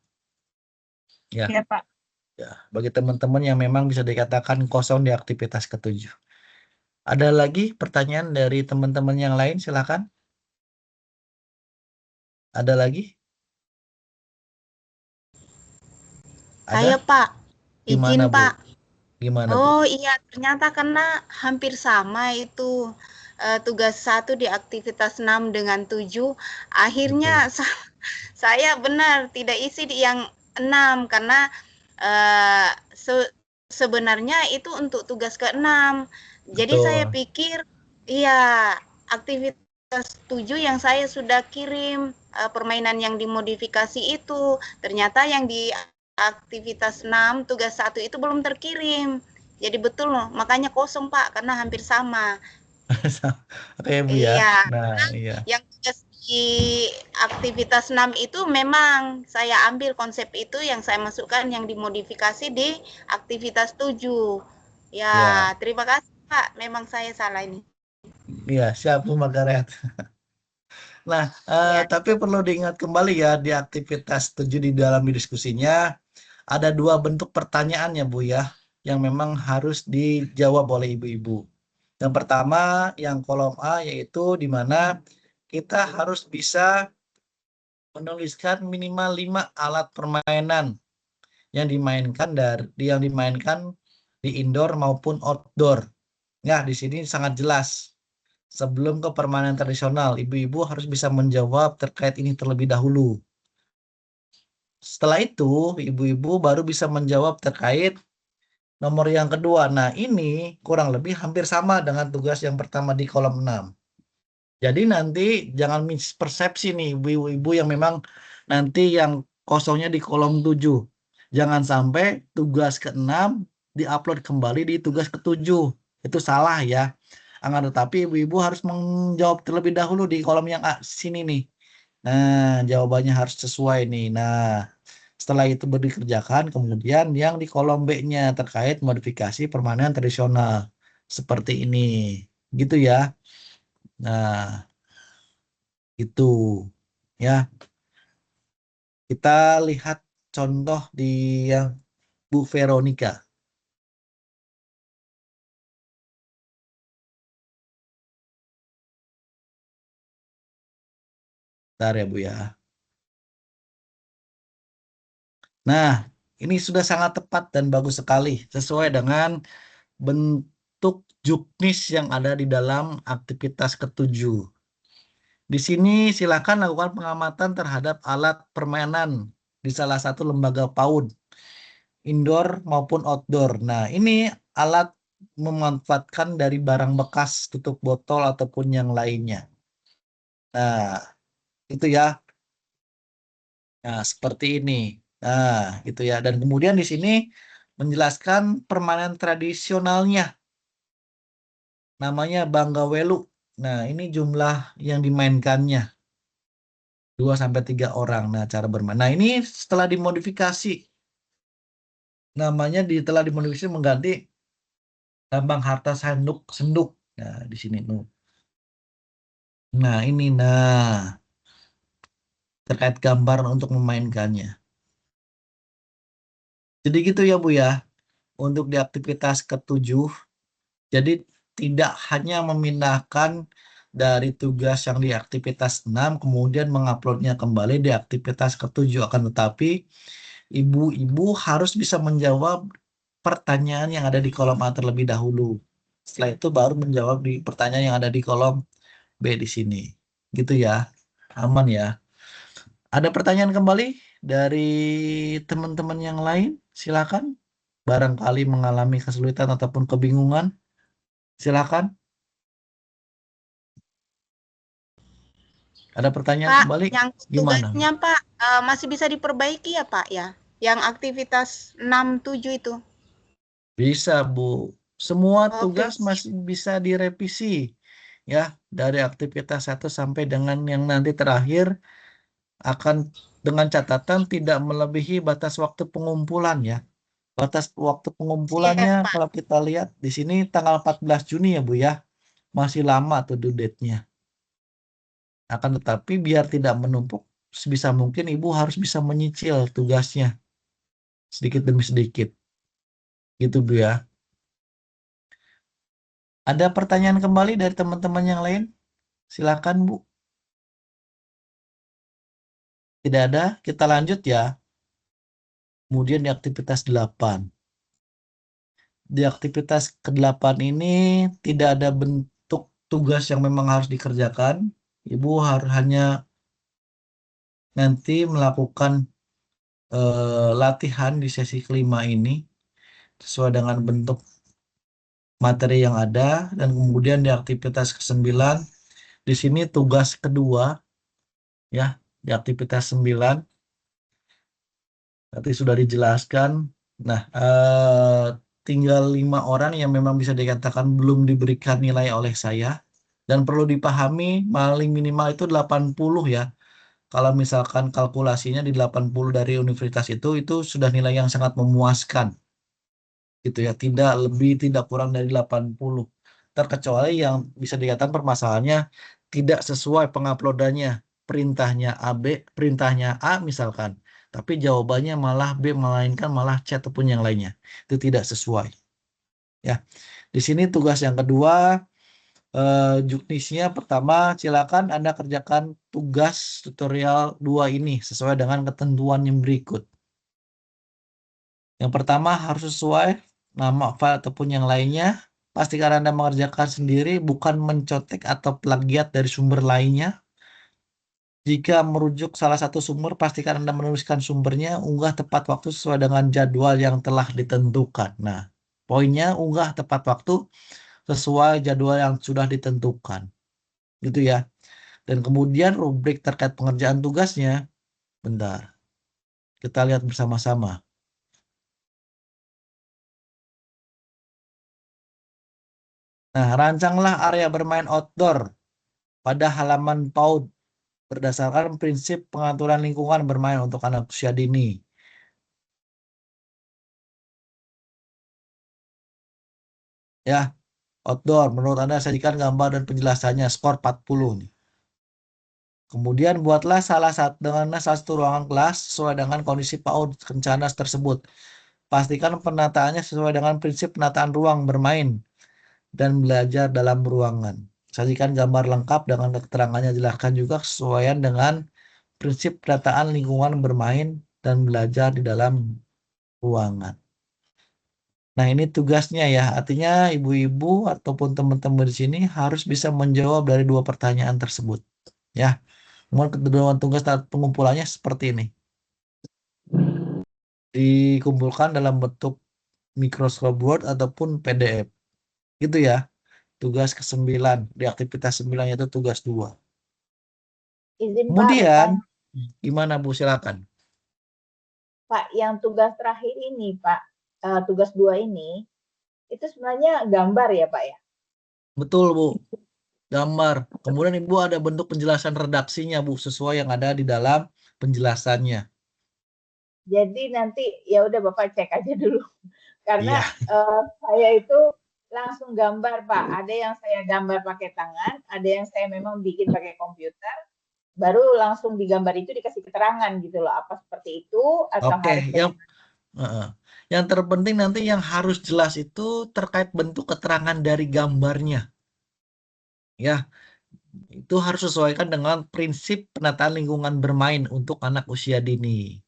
A: Ya.
C: Iya, Pak.
A: Ya, bagi teman-teman yang memang bisa dikatakan kosong di aktivitas ke-7. Ada lagi pertanyaan dari teman-teman yang lain, silakan. Ada lagi?
G: Saya
A: Ada?
G: Pak,
A: Gimana,
G: izin
A: Bu?
G: Pak.
A: Gimana, Bu?
G: Oh iya, ternyata karena hampir sama itu tugas 1 di aktivitas 6 dengan 7, akhirnya saya benar tidak isi di yang 6 karena sebenarnya itu untuk tugas ke-6. Jadi saya pikir iya aktivitas 7 yang saya sudah kirim permainan yang dimodifikasi itu, ternyata yang di aktivitas 6 tugas 1 itu belum terkirim. Jadi betul loh, makanya kosong Pak karena hampir sama.
A: Oke, Bu ya.
G: Iya.
A: Nah, iya.
G: Yang tugas di aktivitas 6 itu memang saya ambil konsep itu yang saya masukkan yang dimodifikasi di aktivitas 7. Ya. Terima kasih Pak, memang saya salah ini.
A: Iya, siap Bu Margaret. Nah, tapi perlu diingat kembali ya di aktivitas 7 di dalam diskusinya ada 2 bentuk pertanyaannya Bu ya yang memang harus dijawab oleh ibu-ibu. Yang pertama yang kolom A yaitu di mana kita harus bisa menuliskan minimal 5 alat permainan yang dimainkan di indoor maupun outdoor. Nah, di sini sangat jelas. Sebelum ke permainan tradisional, ibu-ibu harus bisa menjawab terkait ini terlebih dahulu. Setelah itu, ibu-ibu baru bisa menjawab terkait nomor yang kedua. Nah, ini kurang lebih hampir sama dengan tugas yang pertama di kolom 6. Jadi nanti jangan mispersepsi nih ibu-ibu yang memang nanti yang kosongnya di kolom 7. Jangan sampai tugas ke-6 diupload kembali di tugas ke-7. Itu salah ya. Akan tetapi ibu-ibu harus menjawab terlebih dahulu di kolom yang sini nih. Nah, jawabannya harus sesuai nih. Nah, setelah itu dikerjakan, kemudian yang di kolom B-nya terkait modifikasi permainan tradisional. Seperti ini. Gitu ya. Nah, itu ya. Kita lihat contoh di yang Bu Veronica. Bentar ya Bu ya. Nah, ini sudah sangat tepat dan bagus sekali sesuai dengan bentuk juknis yang ada di dalam aktivitas ke-7. Di sini silakan lakukan pengamatan terhadap alat permainan di salah satu lembaga PAUD, indoor maupun outdoor. Nah, ini alat memanfaatkan dari barang bekas, tutup botol ataupun yang lainnya. Nah, itu ya. Nah, seperti ini. Nah, gitu ya. Dan kemudian di sini menjelaskan permainan tradisionalnya. Namanya Banggawelu. Nah, ini jumlah yang dimainkannya. 2-3 orang. Nah, cara bermain. Nah, ini setelah dimodifikasi. Namanya telah dimodifikasi mengganti lambang harta senduk. Nah, di sini. Nah, ini terkait gambar untuk memainkannya. Jadi gitu ya Bu ya, untuk di aktivitas ke-7, jadi tidak hanya memindahkan dari tugas yang di aktivitas 6 kemudian menguploadnya kembali di aktivitas ke-7, akan tetapi ibu-ibu harus bisa menjawab pertanyaan yang ada di kolom A terlebih dahulu. Setelah itu baru menjawab di pertanyaan yang ada di kolom B di sini. Gitu ya. Aman ya. Ada pertanyaan kembali dari teman-teman yang lain? Silakan. Barangkali mengalami kesulitan ataupun kebingungan. Silakan. Ada pertanyaan
L: Pak,
A: kembali?
L: yang
A: Gimana?
L: tugasnya Pak masih bisa diperbaiki ya Pak ya? Yang aktivitas 6-7 itu.
A: Bisa, Bu. Semua
L: Oke.
A: tugas masih bisa direvisi. Ya, dari aktivitas 1 sampai dengan yang nanti terakhir akan dengan catatan tidak melebihi batas waktu pengumpulan ya. Batas waktu pengumpulannya
L: Pak.
A: kalau kita lihat di sini tanggal 14 Juni ya Bu ya. Masih lama tuh due date-nya. Akan tetapi biar tidak menumpuk, sebisa mungkin Ibu harus bisa menyicil tugasnya sedikit demi sedikit. Gitu Bu ya. Ada pertanyaan kembali dari teman-teman yang lain? Silakan Bu. Tidak ada, kita lanjut ya. Kemudian di aktivitas 8. Di aktivitas ke-8 ini tidak ada bentuk tugas yang memang harus dikerjakan. Ibu harus hanya nanti melakukan latihan di sesi kelima ini sesuai dengan bentuk materi yang ada, dan kemudian di aktivitas ke-9 di sini tugas kedua ya, di aktivitas 9 nanti sudah dijelaskan. Nah, tinggal 5 orang yang memang bisa dikatakan belum diberikan nilai oleh saya, dan perlu dipahami paling minimal itu 80 ya. Kalau misalkan kalkulasinya di 80 dari universitas itu sudah nilai yang sangat memuaskan. Gitu ya, tidak lebih tidak kurang dari 80. Terkecuali yang bisa dikatakan permasalahannya tidak sesuai penguploadannya, perintahnya perintahnya A misalkan, tapi jawabannya malah B, melainkan malah C ataupun yang lainnya. Itu tidak sesuai. Ya. Di sini tugas yang kedua, juknisnya pertama silakan Anda kerjakan tugas tutorial 2 ini sesuai dengan ketentuan yang berikut. Yang pertama harus sesuai nama file ataupun yang lainnya. Pastikan Anda mengerjakan sendiri, bukan mencontek atau plagiat dari sumber lainnya. Jika merujuk salah satu sumber, pastikan Anda menuliskan sumbernya, unggah tepat waktu sesuai dengan jadwal yang telah ditentukan. Nah, poinnya unggah tepat waktu sesuai jadwal yang sudah ditentukan. Gitu ya. Dan kemudian rubrik terkait pengerjaan tugasnya. Bentar. Kita lihat bersama-sama. Nah, rancanglah area bermain outdoor pada halaman PAUD berdasarkan prinsip pengaturan lingkungan bermain untuk anak usia dini. Ya, outdoor. Menurut Anda sajikan gambar dan penjelasannya, skor 40 nih. Kemudian buatlah salah satu ruangan kelas sesuai dengan kondisi PAUD rencana tersebut. Pastikan penataannya sesuai dengan prinsip penataan ruang bermain dan belajar dalam ruangan. Sajikan gambar lengkap dengan keterangannya, jelaskan juga kesesuaian dengan prinsip penataan lingkungan bermain dan belajar di dalam ruangan. Nah, ini tugasnya ya, artinya ibu-ibu ataupun teman-teman di sini harus bisa menjawab dari 2 pertanyaan tersebut. Ya, kemudian kedua tugas pengumpulannya seperti ini. Dikumpulkan dalam bentuk Microsoft Word ataupun PDF. Gitu ya. Tugas ke-9 di aktivitas 9 yaitu tugas 2.
F: Izin Pak,
A: Kemudian gimana Bu, silakan.
F: Pak, yang tugas terakhir ini Pak, tugas 2 ini itu sebenarnya gambar ya Pak ya?
A: Betul Bu, gambar. Kemudian Ibu ada bentuk penjelasan redaksinya Bu, sesuai yang ada di dalam penjelasannya.
F: Jadi nanti ya udah Bapak cek aja dulu karena saya itu langsung gambar, Pak. Ada yang saya gambar pakai tangan, ada yang saya memang bikin pakai komputer, baru langsung digambar itu dikasih keterangan gitu loh, apa seperti itu atau
A: Oke,
F: harus
A: yang terpenting nanti yang harus jelas itu terkait bentuk keterangan dari gambarnya. Ya, itu harus sesuaikan dengan prinsip penataan lingkungan bermain untuk anak usia dini.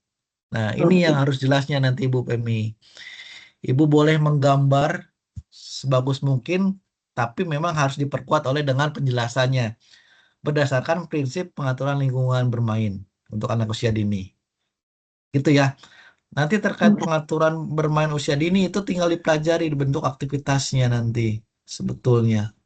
A: Nah, ini yang harus jelasnya nanti Ibu Pemi. Ibu boleh menggambar sebagus mungkin, tapi memang harus diperkuat oleh dengan penjelasannya berdasarkan prinsip pengaturan lingkungan bermain untuk anak usia dini. Gitu ya. Nanti terkait pengaturan bermain usia dini itu tinggal dipelajari di bentuk aktivitasnya nanti sebetulnya.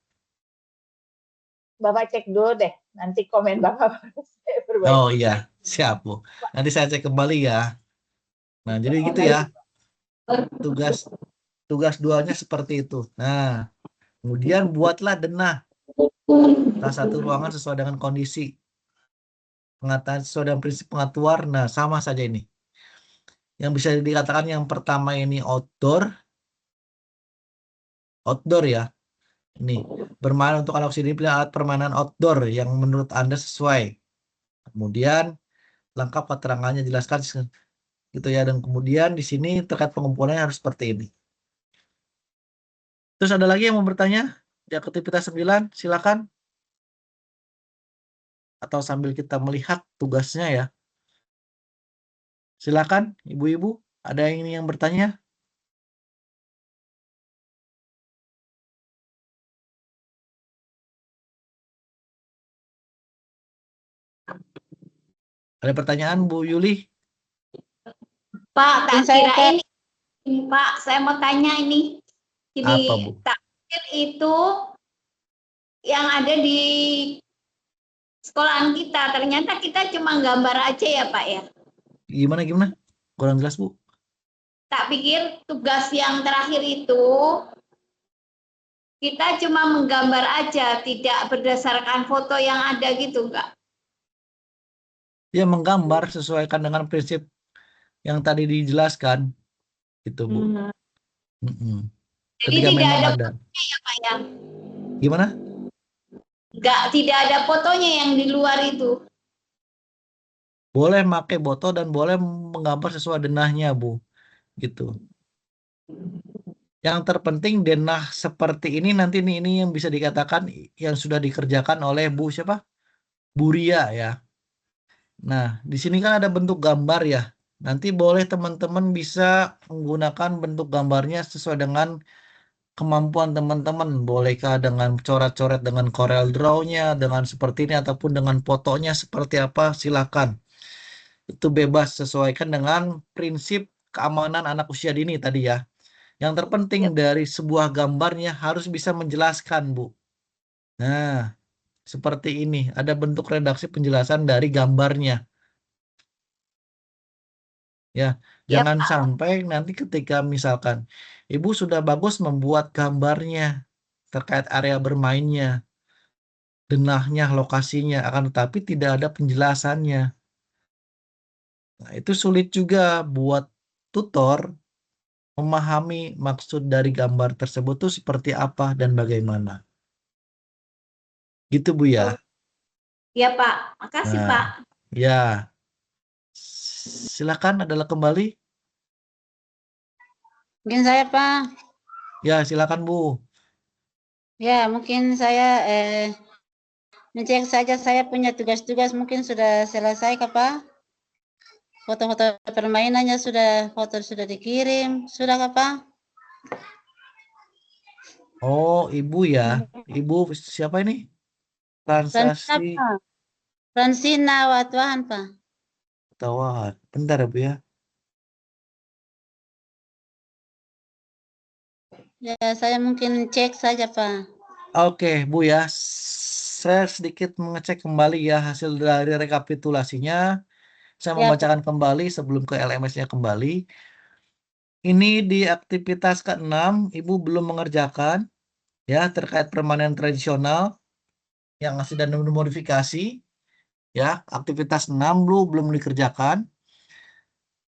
F: Bapak cek dulu deh, nanti komen Bapak saya perbaiki.
A: Oh iya, siap Bu. Nanti saya cek kembali ya. Nah, jadi gitu ya. Tugas duanya seperti itu. Nah, kemudian buatlah denah salah satu ruangan sesuai dengan kondisi. Pengataan sesuai dengan prinsip pengaturan. Nah, sama saja ini. Yang bisa dikatakan yang pertama ini outdoor ya. Ini bermain untuk anak usia dini, pilih alat permainan outdoor yang menurut Anda sesuai. Kemudian lengkap keterangannya jelaskan gitu ya, dan kemudian di sini terkait pengumpulannya harus seperti ini. Terus ada lagi yang mau bertanya di aktivitas 9, silakan. Atau sambil kita melihat tugasnya ya. Silakan ibu-ibu, ada yang bertanya? Ada pertanyaan Bu Yuli?
D: Pak, tak kira ini, Pak, saya mau tanya ini. Jadi,
A: Apa, Bu?
D: takdir itu yang ada di sekolahan kita, ternyata kita cuma gambar aja ya, Pak ya?
A: Gimana? Kurang jelas, Bu.
D: Tak pikir tugas yang terakhir itu kita cuma menggambar aja, tidak berdasarkan foto yang ada gitu, enggak?
A: Ya, menggambar sesuaikan dengan prinsip yang tadi dijelaskan, gitu Bu.
D: Jadi
A: Ketika
D: tidak
A: memang
D: ada fotonya ya Pak ya?
A: Gimana?
D: Tidak ada fotonya yang di luar itu.
A: Boleh pakai foto dan boleh menggambar sesuai denahnya Bu, gitu. Yang terpenting denah seperti ini nanti ini yang bisa dikatakan yang sudah dikerjakan oleh Bu siapa? Bu Ria ya. Nah, di sini kan ada bentuk gambar ya. Nanti boleh teman-teman bisa menggunakan bentuk gambarnya sesuai dengan kemampuan teman-teman. Bolehkah dengan coret-coret dengan Corel Draw-nya, dengan seperti ini, ataupun dengan fotonya seperti apa, silakan. Itu bebas, sesuaikan dengan prinsip keamanan anak usia dini tadi ya. Yang terpenting dari sebuah gambarnya harus bisa menjelaskan, Bu. Nah, seperti ini. Ada bentuk redaksi penjelasan dari gambarnya. Ya, jangan sampai nanti ketika misalkan Ibu sudah bagus membuat gambarnya terkait area bermainnya, denahnya, lokasinya, akan tetapi tidak ada penjelasannya. Nah, itu sulit juga buat tutor memahami maksud dari gambar tersebut itu seperti apa dan bagaimana. Gitu Bu ya.
D: Ya Pak, makasih
A: Nah,
D: Pak.
A: ya. Silakan adalah kembali.
M: Mungkin saya Pak.
A: Ya, silakan Bu.
M: Ya, mungkin saya ngecek saja saya punya tugas-tugas mungkin sudah selesai Pak. Foto-foto permainannya foto sudah dikirim, sudah Pak?
A: Oh, Ibu ya. Ibu siapa ini? Transaksi
M: Fransina Watwahan, Pak.
A: Tawahan. Bentar ya Bu ya.
M: Ya, saya mungkin cek saja, Pak.
A: Oke, Bu ya. Saya sedikit mengecek kembali ya hasil dari rekapitulasinya. Saya membacakan kembali sebelum ke LMS-nya kembali. Ini di aktivitas ke-6, Ibu belum mengerjakan ya terkait permainan tradisional yang masih dan modifikasi. Ya, aktivitas 6 belum dikerjakan.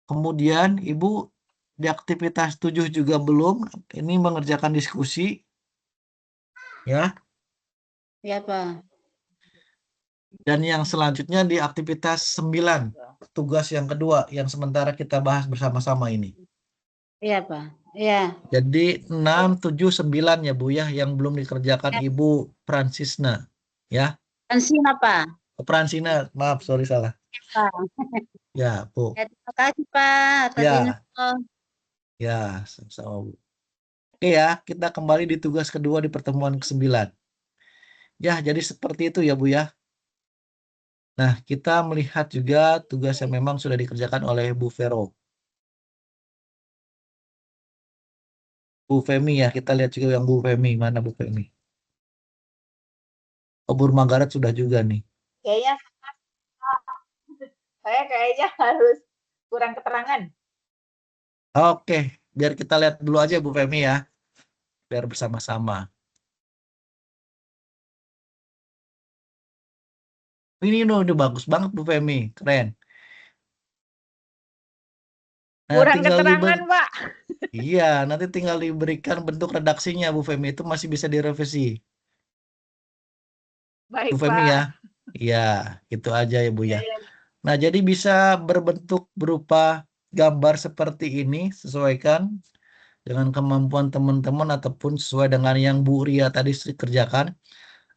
A: Kemudian Ibu di aktivitas 7 juga belum, ini mengerjakan diskusi Ya.
M: Ya, Pak.
A: Dan yang selanjutnya di aktivitas 9, tugas yang kedua yang sementara kita bahas bersama-sama ini.
M: Iya, Pak. Iya.
A: Jadi 6, 7, 9 ya Bu ya, yang belum dikerjakan Ibu Fransisna. Ya.
M: Fransina, Pak.
A: Fransina, maaf, sorry salah.
M: Pak.
A: Ya, Bu.
M: Ya, terima kasih, Pak, atas
A: Ya.
M: info.
A: Ya, sama Bu. Oke ya, kita kembali di tugas kedua di pertemuan ke-9. Ya, jadi seperti itu ya Bu ya. Nah, kita melihat juga tugas yang memang sudah dikerjakan oleh Bu Vero. Bu Femi ya, kita lihat juga yang Bu Femi. Mana Bu Femi? Oh, Bu Magaret sudah juga nih.
F: Kayaknya saya kayaknya harus kurang keterangan.
A: Oke, biar kita lihat dulu aja Bu Femi ya. Biar bersama-sama. Ini udah bagus banget Bu Femi, keren. Nah,
F: Kurang keterangan, Pak.
A: Iya, nanti tinggal diberikan bentuk redaksinya Bu Femi, itu masih bisa direvisi.
F: Baik,
A: Bu Femi
F: Pak.
A: ya. Iya, itu aja ya Bu ya.
F: Ya.
A: Nah, jadi bisa berbentuk berupa gambar seperti ini, sesuaikan dengan kemampuan teman-teman ataupun sesuai dengan yang Bu Ria tadi kerjakan.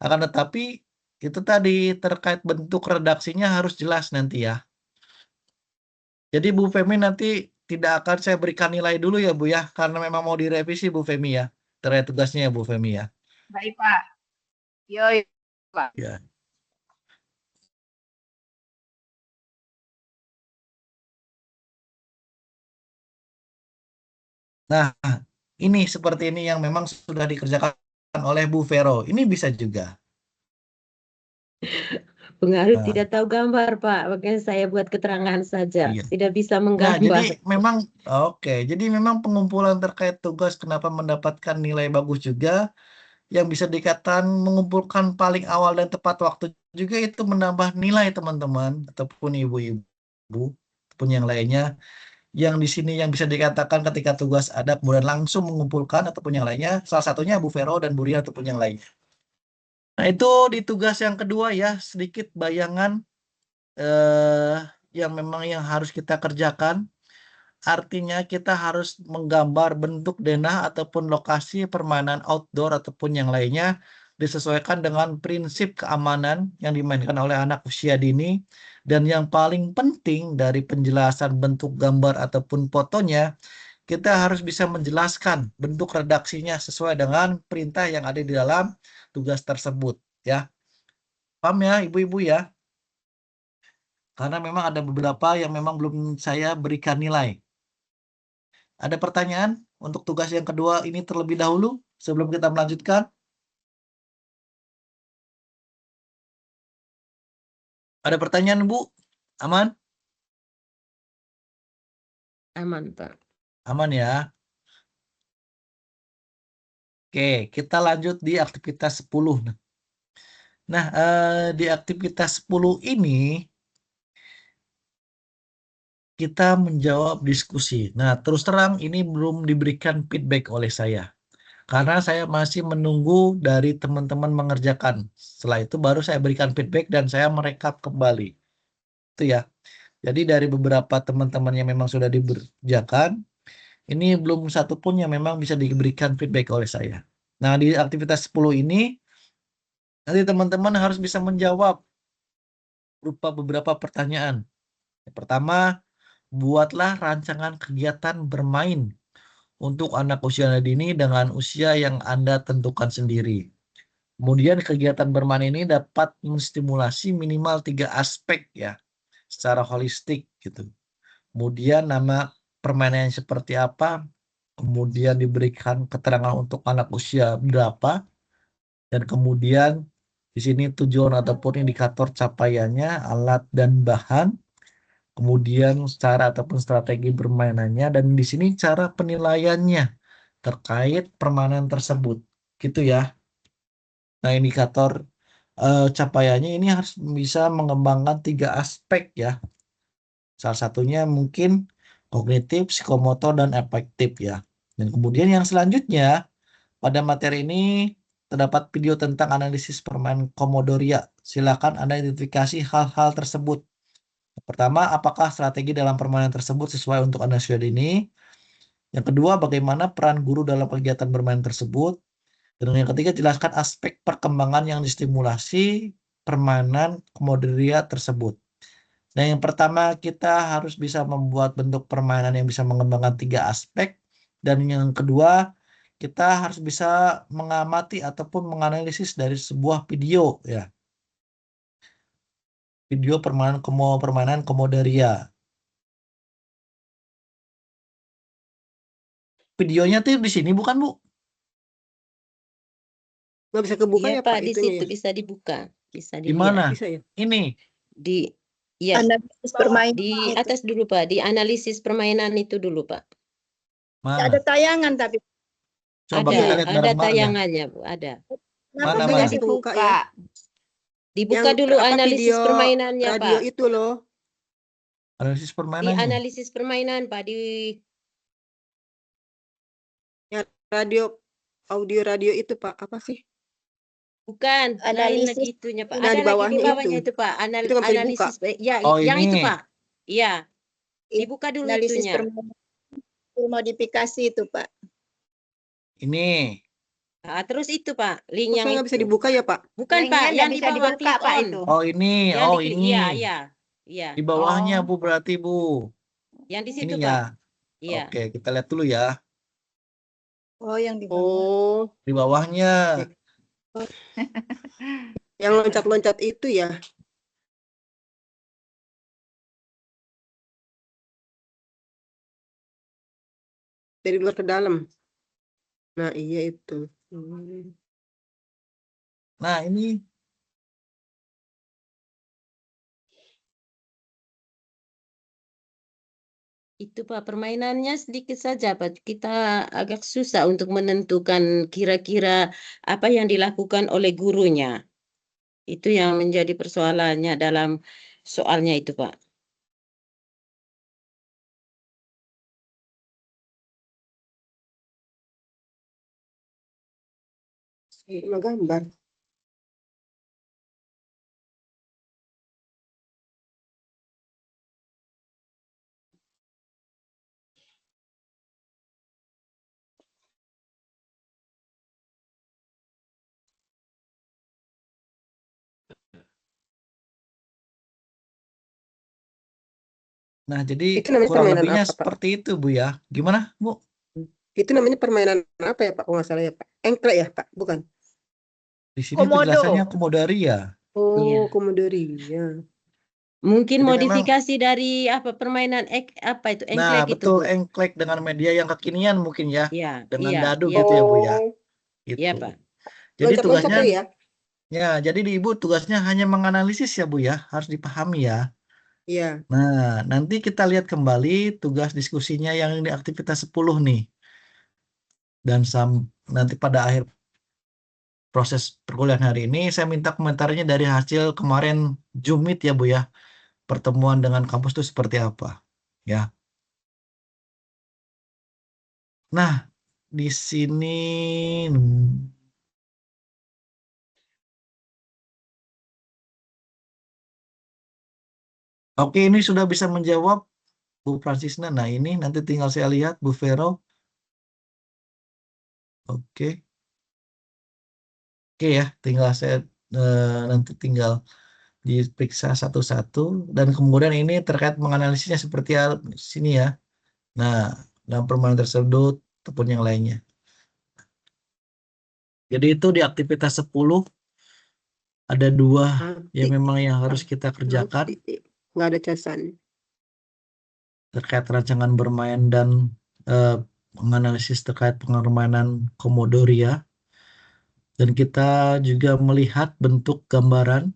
A: Akan tetapi itu tadi terkait bentuk redaksinya harus jelas nanti ya. Jadi Bu Femi nanti tidak akan saya berikan nilai dulu ya Bu ya, karena memang mau direvisi Bu Femi ya, terkait tugasnya ya Bu Femi ya.
F: Baik, Pak. Yoi, Pak.
A: Ya. Nah, ini seperti ini yang memang sudah dikerjakan oleh Bu Vero. Ini bisa juga.
J: Pengaruh
A: Nah.
J: tidak tahu gambar, Pak. Makanya saya buat keterangan saja.
A: Iya.
J: Tidak bisa
A: Nah,
J: menggambar.
A: jadi memang jadi memang pengumpulan terkait tugas kenapa mendapatkan nilai bagus juga yang bisa dikatakan mengumpulkan paling awal dan tepat waktu juga itu menambah nilai teman-teman ataupun ibu-ibu ataupun yang lainnya. Yang di sini yang bisa dikatakan ketika tugas ada kemudian langsung mengumpulkan ataupun yang lainnya, salah satunya Bu Vero dan Bu Ria ataupun yang lainnya. Nah, itu di tugas yang kedua ya, sedikit bayangan yang memang yang harus kita kerjakan. Artinya kita harus menggambar bentuk denah ataupun lokasi permainan outdoor ataupun yang lainnya disesuaikan dengan prinsip keamanan yang dimainkan oleh anak usia dini. Dan yang paling penting dari penjelasan bentuk gambar ataupun fotonya, kita harus bisa menjelaskan bentuk redaksinya sesuai dengan perintah yang ada di dalam tugas tersebut ya. Paham ya ibu-ibu ya? Karena memang ada beberapa yang memang belum saya berikan nilai. Ada pertanyaan untuk tugas yang kedua ini terlebih dahulu sebelum kita melanjutkan? Ada pertanyaan Bu? Aman?
J: Aman, Pak.
A: Aman ya. Oke, kita lanjut di aktivitas 10. Nah, di aktivitas 10 ini kita menjawab diskusi. Nah, terus terang ini belum diberikan feedback oleh saya. Karena saya masih menunggu dari teman-teman mengerjakan. Setelah itu baru saya berikan feedback dan saya merekap kembali. Itu ya. Jadi dari beberapa teman-teman yang memang sudah dikerjakan, ini belum satu pun yang memang bisa diberikan feedback oleh saya. Nah, di aktivitas 10 ini, nanti teman-teman harus bisa menjawab berupa beberapa pertanyaan. Yang pertama, buatlah rancangan kegiatan bermain untuk anak usia dini dengan usia yang Anda tentukan sendiri. Kemudian kegiatan bermain ini dapat menstimulasi minimal 3 aspek ya, secara holistik gitu. Kemudian nama permainan seperti apa, kemudian diberikan keterangan untuk anak usia berapa, dan kemudian di sini tujuan ataupun indikator capaiannya, alat dan bahan, kemudian cara ataupun strategi permainannya, dan di sini cara penilaiannya terkait permainan tersebut, gitu ya. Nah, indikator capaiannya ini harus bisa mengembangkan 3 aspek ya. Salah satunya mungkin kognitif, psikomotor, dan afektif ya. Dan kemudian yang selanjutnya pada materi ini terdapat video tentang analisis permainan Komodoria. Silakan Anda identifikasi hal-hal tersebut. Pertama, apakah strategi dalam permainan tersebut sesuai untuk Anda studi ini? Yang kedua, bagaimana peran guru dalam kegiatan bermain tersebut? Dan yang ketiga, jelaskan aspek perkembangan yang distimulasi permainan Komodoria tersebut. Nah, yang pertama, kita harus bisa membuat bentuk permainan yang bisa mengembangkan 3 aspek. Dan yang kedua, kita harus bisa mengamati ataupun menganalisis dari sebuah video, ya. Video permainan Komodoria. Videonya tuh di sini bukan, Bu?
B: Nggak bisa kebuka
J: Iya
B: ya,
J: Pak,
B: Pak,
J: di
B: itunya
J: situ
B: ya?
J: bisa dibuka, bisa
A: Di
J: dilihat.
A: mana?
B: Bisa ya?
A: Ini.
J: Di ya,
L: Analisis permainan
J: di
L: itu.
J: atas dulu Pak, di analisis permainan itu dulu Pak.
L: Ada
A: Mana?
L: tayangan tapi
A: Coba
J: Ada,
A: kita lihat
J: ada
A: bareng-bareng ya.
J: tayangannya Bu, ada.
L: kenapa
A: Mana,
L: bisa
A: mana?
L: dibuka?
B: Buka ya.
J: Dibuka
B: Yang
J: dulu
B: apa
J: analisis
B: video
J: permainannya
B: radio
J: Pak.
B: itu loh.
A: Analisis
J: Di
A: permainannya.
J: analisis permainan Pak, di
B: Ya, audio radio itu, Pak. Apa sih?
J: bukan lain
L: Analisis
J: lagi itunya Pak.
B: Nah,
J: Ada
B: di
J: lagi di
B: bawahnya
J: bawahnya
B: itu.
J: itu Pak,
B: Itu nggak bisa dibuka.
J: analisis ya
A: Oh,
J: yang itu
A: ini.
J: Pak. Iya, dibuka dulu
L: Analisis
J: itunya.
L: permainan modifikasi itu, Pak.
A: Ini.
J: Nah, terus itu Pak, link
B: Kok
J: yang
B: saya nggak bisa
J: itu.
B: dibuka ya, Pak?
J: Bukan
G: Linknya
J: Pak,
G: nggak
J: yang di
G: bisa
J: bawah
G: dibuka,
J: click
G: Pak,
J: on.
G: itu.
A: Oh, ini.
J: Yang
A: Oh,
J: diklik,
A: ini.
J: iya. Iya.
A: Di bawahnya,
G: Oh.
A: Bu, berarti, Bu.
J: Yang di situ
A: Ininya.
J: Pak. Iya.
A: Oke, kita lihat dulu ya.
L: Oh, yang di bawah.
B: Oh,
A: Di bawahnya.
B: yang loncat-loncat itu ya. Dari luar ke dalam. Nah, iya itu.
A: Nah, ini.
J: Itu Pak, permainannya sedikit saja Pak. Kita agak susah untuk menentukan kira-kira apa yang dilakukan oleh gurunya. Itu yang menjadi persoalannya dalam soalnya itu Pak.
B: Cuma gambar.
A: Nah, jadi
B: Itu namanya
A: kurang
B: permainan
A: lebihnya
B: apa, Pak?
A: seperti itu, Bu ya. Gimana, Bu?
B: Itu namanya permainan apa ya, Pak? Kalau nggak salah ya, Pak. Engklek ya, Pak? Bukan?
A: Di sini
L: Komodo.
A: penjelasannya Komodoria.
B: Oh,
J: Iya.
B: Komodoria.
J: Mungkin
A: Jadi
J: modifikasi dari apa permainan apa itu
A: Nah,
J: engklek itu
A: betul,
J: Bu.
A: engklek dengan media yang kekinian mungkin ya.
J: Iya,
A: Dengan
J: iya,
A: dadu
J: iya.
A: gitu ya, Bu ya.
B: Oh,
A: Gitu.
J: Iya Pak.
A: Jadi
B: loncat-loncat
A: tugasnya,
B: tuh ya?
A: ya, jadi di Ibu tugasnya hanya menganalisis ya, Bu ya. Harus dipahami ya.
B: Iya.
A: Nah, nanti kita lihat kembali tugas diskusinya yang di aktivitas 10 nih. Dan nanti pada akhir proses perkuliahan hari ini, saya minta komentarnya dari hasil kemarin Zoom Meet ya, Bu ya. Pertemuan dengan kampus itu seperti apa. Ya. Nah, di sini oke, ini sudah bisa menjawab Bu Fransisna. Nah, ini nanti tinggal saya lihat Bu Vero. Oke. Oke ya, tinggal saya nanti tinggal diperiksa satu-satu dan kemudian ini terkait menganalisisnya seperti sini ya. Nah, dalam permainan tersebut ataupun yang lainnya. Jadi itu di aktivitas 10 ada 2 yang memang yang harus kita kerjakan
B: Nggak ada casan.
A: terkait rancangan bermain dan menganalisis terkait permainan Komodoria. Dan kita juga melihat bentuk gambaran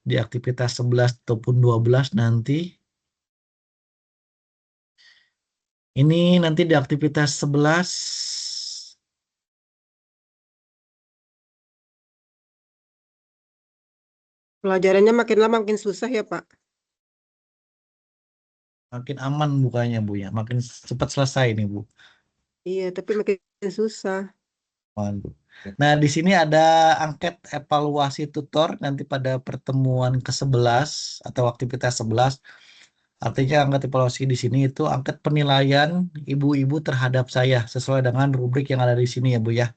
A: di aktivitas 11 ataupun 12 nanti. Ini nanti di aktivitas 11
B: Pelajarannya makin lama makin susah ya, Pak?
A: makin aman bukanya, Bu ya. Makin cepat selesai nih, Bu.
B: Iya, tapi makin susah.
A: Nah, di sini ada angket evaluasi tutor nanti pada pertemuan ke-11 atau aktivitas 11. Artinya angket evaluasi di sini itu angket penilaian ibu-ibu terhadap saya sesuai dengan rubrik yang ada di sini ya Bu ya.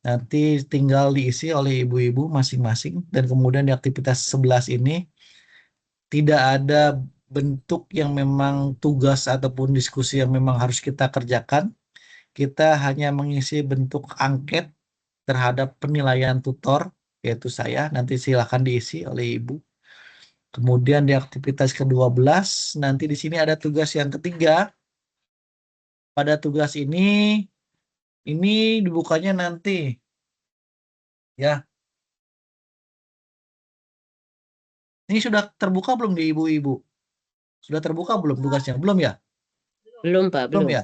A: Nanti tinggal diisi oleh ibu-ibu masing-masing dan kemudian di aktivitas 11 ini tidak ada bentuk yang memang tugas ataupun diskusi yang memang harus kita kerjakan. Kita hanya mengisi bentuk angket terhadap penilaian tutor, yaitu saya, nanti silakan diisi oleh ibu. Kemudian di aktivitas ke-12, nanti di sini ada tugas yang ketiga. Pada tugas ini dibukanya nanti. Ya. Ini sudah terbuka belum di ibu-ibu? Sudah terbuka belum tugasnya? Belum ya?
J: Belum, Pak,
A: Belum
J: belum.
A: ya?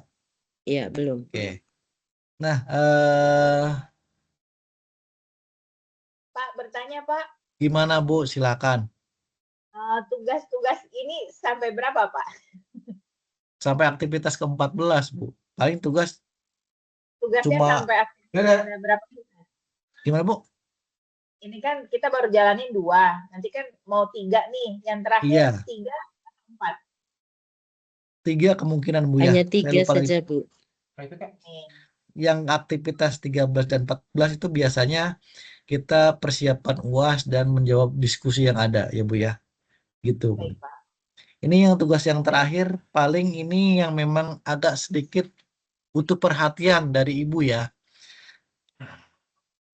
J: Iya, belum.
A: Oke. Nah,
F: Pak, bertanya Pak,
A: gimana Bu? Silakan.
F: tugas-tugas ini sampai berapa Pak?
A: Sampai aktivitas ke-14, Bu. Paling tugasnya cuma
F: sampai aktivitas berapa?
A: Gimana Bu?
F: Ini kan kita baru jalanin 2, nanti kan mau 3 nih, yang terakhir
A: Iya.
F: 3 atau 4?
A: 3 kemungkinan Bu ya.
J: Hanya 3 saja Bu.
A: Yang aktivitas 13 dan 14 itu biasanya kita persiapan UAS dan menjawab diskusi yang ada ya Bu ya. Gitu Bu. Ini yang tugas yang terakhir, paling ini yang memang agak sedikit butuh perhatian dari Ibu ya.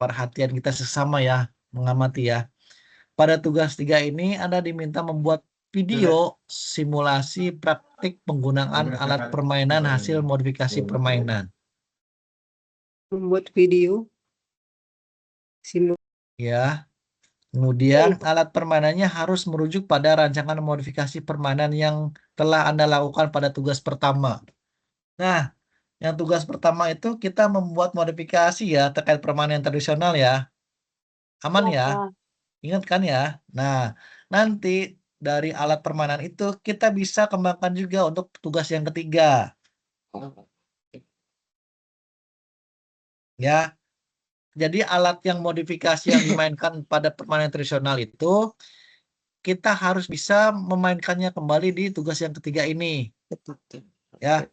A: Perhatian kita sesama ya, mengamati ya. Pada tugas 3 ini Anda diminta membuat video simulasi praktik penggunaan alat permainan hasil modifikasi permainan.
B: Membuat video.
A: Ya. Kemudian alat permainannya harus merujuk pada rancangan modifikasi permainan yang telah Anda lakukan pada tugas pertama. Nah, yang tugas pertama itu kita membuat modifikasi ya terkait permainan tradisional ya. Aman ya? Ingat kan ya? Nah, nanti dari alat permainan itu kita bisa kembangkan juga untuk tugas yang ketiga. Ya. Jadi alat yang modifikasi yang dimainkan pada permainan tradisional itu kita harus bisa memainkannya kembali di tugas yang ketiga ini. Ya.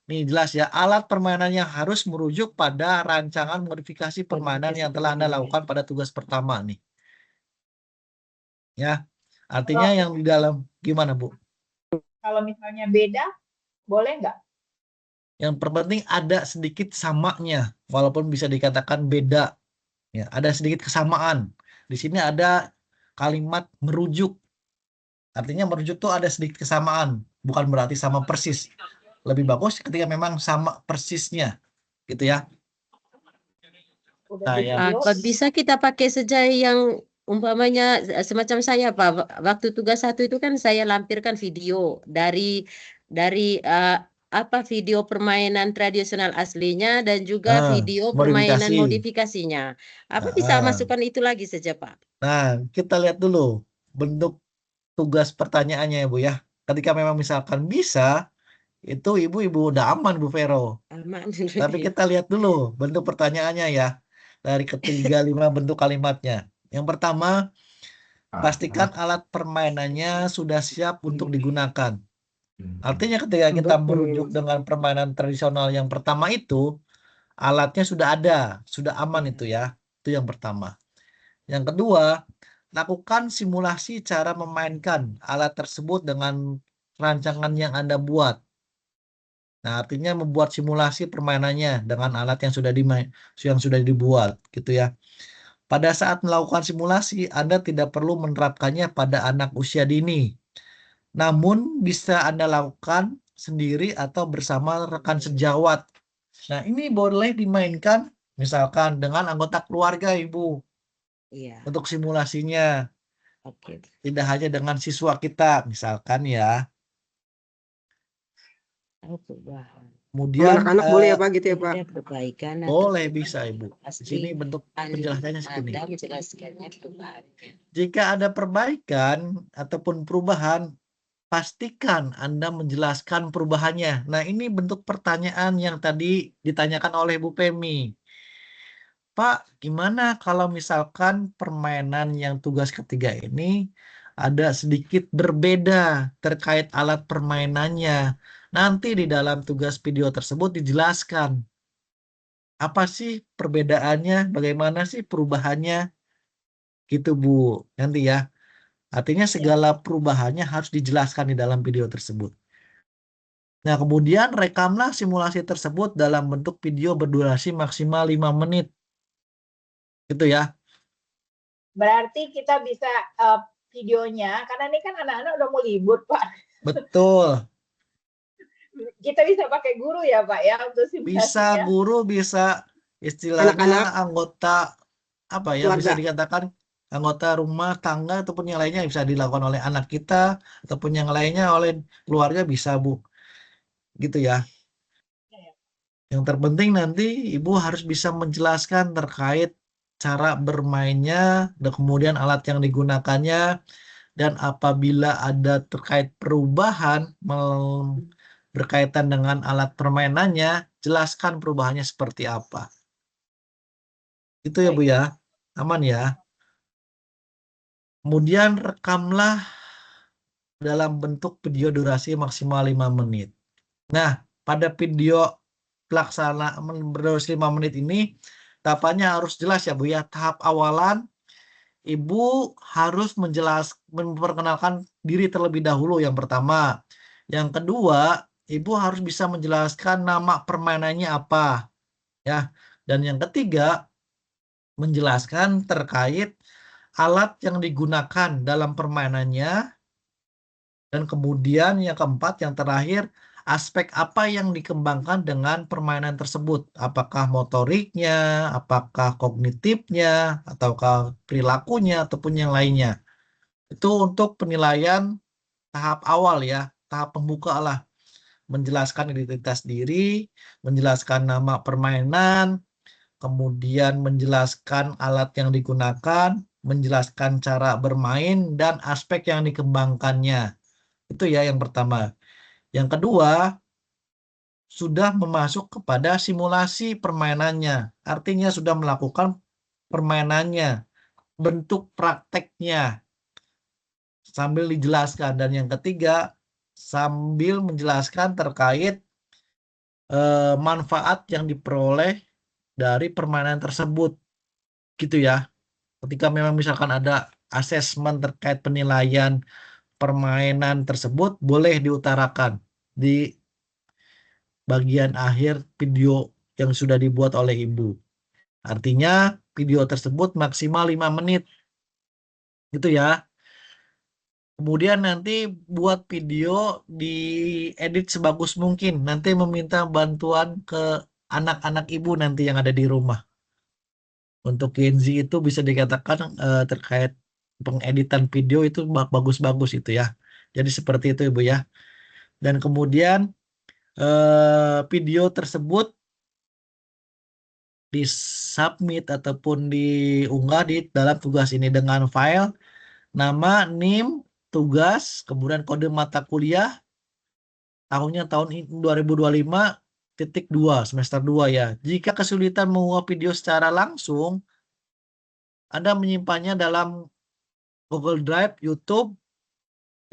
A: Ini jelas ya, alat permainan yang harus merujuk pada rancangan modifikasi permainan yang telah Anda lakukan pada tugas pertama nih. Ya. Artinya yang di dalam gimana, Bu?
F: Kalau misalnya beda, boleh nggak?
A: Yang terpenting ada sedikit samanya, walaupun bisa dikatakan beda. Ya, ada sedikit kesamaan. Di sini ada kalimat merujuk. Artinya merujuk tuh ada sedikit kesamaan, bukan berarti sama persis. Lebih bagus ketika memang sama persisnya, gitu ya.
J: Apa bisa kita pakai saja yang umpamanya semacam saya Pak, waktu tugas 1 itu kan saya lampirkan video dari video permainan tradisional aslinya dan juga video permainan modifikasinya. Apa bisa masukkan itu lagi saja Pak?
A: Nah, kita lihat dulu bentuk tugas pertanyaannya ya Bu ya. Ketika memang misalkan bisa, itu ibu-ibu udah aman Bu Vero.
J: Aman.
A: Tapi kita lihat dulu bentuk pertanyaannya ya. Dari ketiga 5 bentuk kalimatnya. Yang pertama, pastikan alat permainannya sudah siap untuk digunakan. Artinya ketika kita merujuk dengan permainan tradisional yang pertama itu, alatnya sudah ada, sudah aman itu ya. Itu yang pertama. Yang kedua, lakukan simulasi cara memainkan alat tersebut dengan rancangan yang Anda buat. Nah, artinya membuat simulasi permainannya dengan alat yang sudah dibuat, gitu ya. Pada saat melakukan simulasi, Anda tidak perlu menerapkannya pada anak usia dini. Namun bisa Anda lakukan sendiri atau bersama rekan sejawat. Nah, ini boleh dimainkan misalkan dengan anggota keluarga, Ibu.
J: Iya.
A: Untuk simulasinya.
J: Oke.
A: Tidak hanya dengan siswa kita, misalkan ya. Kemudian
B: anak-anak boleh ya Pak gitu ya Pak?
A: Boleh, bisa Ibu. Di sini bentuk penjelasannya segini. Jika ada perbaikan ataupun perubahan, pastikan Anda menjelaskan perubahannya. Nah, ini bentuk pertanyaan yang tadi ditanyakan oleh Bu Pemi. Pak, gimana kalau misalkan permainan yang tugas ketiga ini ada sedikit berbeda terkait alat permainannya. Nanti di dalam tugas video tersebut dijelaskan apa sih perbedaannya, bagaimana sih perubahannya, gitu Bu. Nanti ya. Artinya segala perubahannya harus dijelaskan di dalam video tersebut. Nah, kemudian rekamlah simulasi tersebut dalam bentuk video berdurasi maksimal 5 menit. Gitu ya.
F: Berarti kita bisa videonya, karena ini kan anak-anak udah mau libur, Pak.
A: Betul.
F: Kita bisa pakai guru ya, Pak, ya, untuk simulasinya.
A: Bisa guru, bisa istilahnya anggota, apa ya, bisa dikatakan anggota rumah tangga ataupun yang lainnya bisa dilakukan oleh anak kita, ataupun yang lainnya oleh keluarga bisa, Bu. Gitu ya. Yang terpenting nanti Ibu harus bisa menjelaskan terkait cara bermainnya, dan kemudian alat yang digunakannya, dan apabila ada terkait perubahan berkaitan dengan alat permainannya, jelaskan perubahannya seperti apa. Itu ya Bu ya, aman ya. Kemudian rekamlah dalam bentuk video durasi maksimal 5 menit. Nah, pada video pelaksanaan berdurasi 5 menit ini, tahapannya harus jelas ya Bu ya. Tahap awalan, Ibu harus memperkenalkan diri terlebih dahulu yang pertama. Yang kedua, Ibu harus bisa menjelaskan nama permainannya apa. Ya. Dan yang ketiga, menjelaskan terkait alat yang digunakan dalam permainannya. Dan kemudian yang keempat, yang terakhir, aspek apa yang dikembangkan dengan permainan tersebut. Apakah motoriknya, apakah kognitifnya, ataukah perilakunya, ataupun yang lainnya. Itu untuk penilaian tahap awal ya, tahap pembuka lah. Menjelaskan identitas diri, menjelaskan nama permainan, kemudian menjelaskan alat yang digunakan, menjelaskan cara bermain, dan aspek yang dikembangkannya. Itu ya yang pertama. Yang kedua, sudah memasuk kepada simulasi permainannya. Artinya sudah melakukan permainannya, bentuk prakteknya, sambil dijelaskan. Dan yang ketiga, sambil menjelaskan terkait manfaat yang diperoleh dari permainan tersebut. Gitu ya. Ketika memang misalkan ada asesmen terkait penilaian permainan tersebut, boleh diutarakan di bagian akhir video yang sudah dibuat oleh Ibu. Artinya video tersebut maksimal 5 menit. Gitu ya. Kemudian nanti buat video diedit sebagus mungkin. Nanti meminta bantuan ke anak-anak Ibu nanti yang ada di rumah. Untuk Gen Z itu bisa dikatakan terkait pengeditan video itu bagus-bagus itu ya. Jadi seperti itu Ibu ya. Dan kemudian video tersebut disubmit ataupun diunggah di dalam tugas ini dengan file nama, NIM, tugas, kemudian kode mata kuliah, tahunnya tahun 2025.2 semester 2 ya. Jika kesulitan mengunggah video secara langsung, Anda menyimpannya dalam Google Drive, YouTube,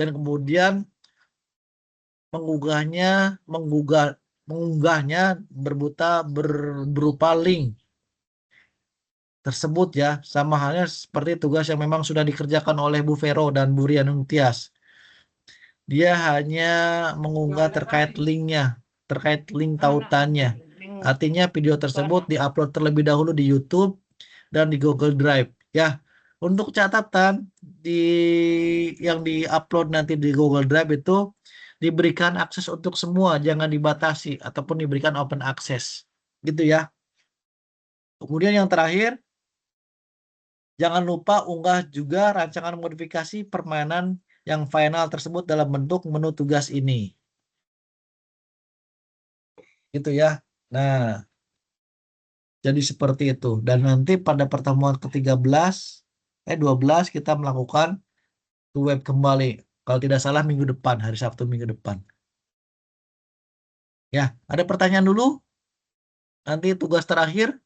A: dan kemudian mengunggahnya berupa link tersebut ya, sama halnya seperti tugas yang memang sudah dikerjakan oleh Bu Vero dan Bu Rianung Tias. Dia hanya mengunggah terkait linknya, terkait link tautannya. Artinya video tersebut diupload terlebih dahulu di YouTube dan di Google Drive ya. Untuk catatan yang diupload nanti di Google Drive itu diberikan akses untuk semua, jangan dibatasi ataupun diberikan open access. Gitu ya. Kemudian yang terakhir, jangan lupa unggah juga rancangan modifikasi permainan yang final tersebut dalam bentuk menu tugas ini. Gitu ya. Nah, jadi seperti itu. Dan nanti pada pertemuan ke-12 kita melakukan web kembali. Kalau tidak salah minggu depan, hari Sabtu minggu depan. Ya, ada pertanyaan dulu? Nanti tugas terakhir.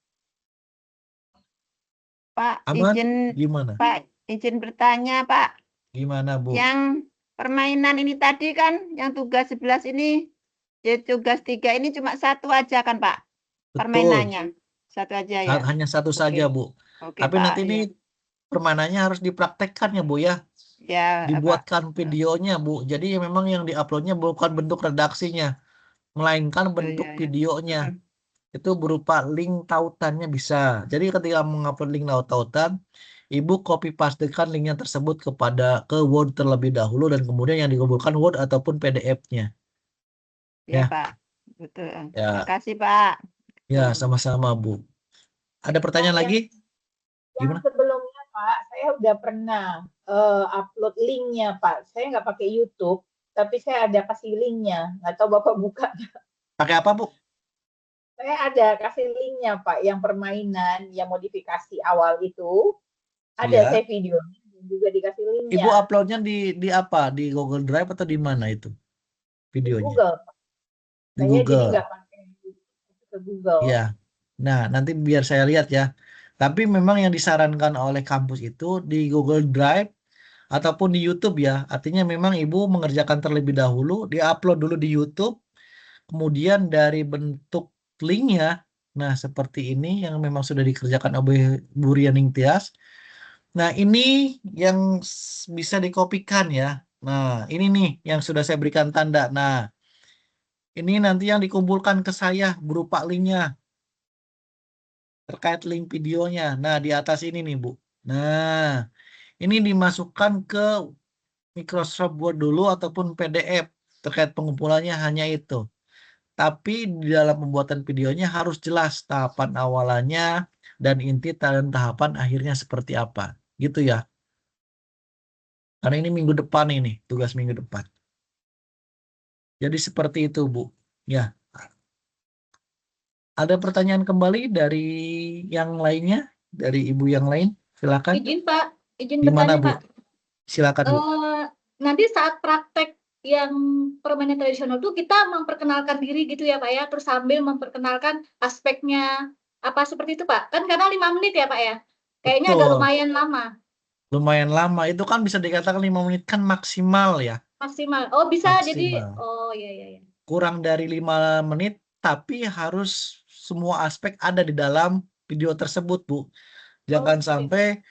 G: Pak,
A: Aman?
G: izin
A: Gimana?
G: Pak, izin bertanya Pak.
A: Gimana, Bu?
G: Yang permainan ini tadi kan, yang tugas 11 ini, ya tugas 3 ini cuma satu aja kan Pak?
A: Betul.
G: Permainannya. Satu aja ya.
A: Hanya satu saja, Bu.
G: Oke
A: Tapi
G: Pak,
A: nanti ini permainannya harus dipraktekkan ya, Bu ya.
G: ya. Ya,
A: Dibuatkan videonya, Bu. Jadi memang yang diuploadnya bukan bentuk redaksinya, melainkan bentuk videonya. Itu berupa link tautannya bisa. Jadi ketika mengupload link tautan, Ibu copy pastekan linknya tersebut ke Word terlebih dahulu dan kemudian yang dikumpulkan Word ataupun PDF-nya.
G: Ya,
A: Ya.
G: Pak. Betul.
A: Ya.
G: Terima kasih Pak.
A: Ya, sama-sama, Bu. Ada pertanyaan lagi?
F: Yang sebelumnya Pak, saya udah pernah upload linknya Pak. Saya nggak pakai YouTube, tapi saya ada kasih linknya. Nggak tahu Bapak buka.
A: Pakai apa, Bu?
F: Saya ada kasih linknya Pak, yang permainan, yang modifikasi awal itu. Ada
A: Iya.
F: saya videonya dan juga dikasih linknya.
A: Ibu uploadnya di apa? Di Google Drive atau di mana itu videonya?
F: Google Pak.
A: Di
F: Saya
A: Google.
F: jadi nggak pakai ke Google.
A: Ya. Nah, nanti biar saya lihat ya. Tapi memang yang disarankan oleh kampus itu di Google Drive ataupun di YouTube ya. Artinya memang Ibu mengerjakan terlebih dahulu, di-upload dulu di YouTube. Kemudian dari bentuk linknya, nah seperti ini yang memang sudah dikerjakan oleh Bu Rianing Tias. Nah ini yang bisa dikopikan ya. Nah ini nih yang sudah saya berikan tanda. Nah ini nanti yang dikumpulkan ke saya berupa linknya. Terkait link videonya. Nah di atas ini nih Bu. Nah ini dimasukkan ke Microsoft Word dulu ataupun PDF. Terkait pengumpulannya hanya itu. Tapi di dalam pembuatan videonya harus jelas tahapan awalannya dan inti dan tahapan akhirnya seperti apa. Gitu ya. Karena ini minggu depan ini, tugas minggu depan. Jadi seperti itu, Bu. Ya. Ada pertanyaan kembali dari yang lainnya? Dari Ibu yang lain? Silakan.
N: Izin Pak, izin
A: Gimana,
N: bertanya
A: Bu?
N: Pak.
A: Silakan, Bu.
N: Nanti saat praktek yang permainan tradisional tuh kita memperkenalkan diri gitu ya Pak ya, terus sambil memperkenalkan aspeknya apa seperti itu Pak? Kan karena 5 menit ya Pak ya? Kayaknya agak
A: Betul.
N: lumayan lama.
A: Lumayan lama. Itu kan bisa dikatakan 5 menit kan maksimal ya.
N: Maksimal. Oh bisa
A: Maksimal.
N: jadi, oh iya.
A: Kurang dari 5 menit, tapi harus semua aspek ada di dalam video tersebut, Bu. Jangan sampai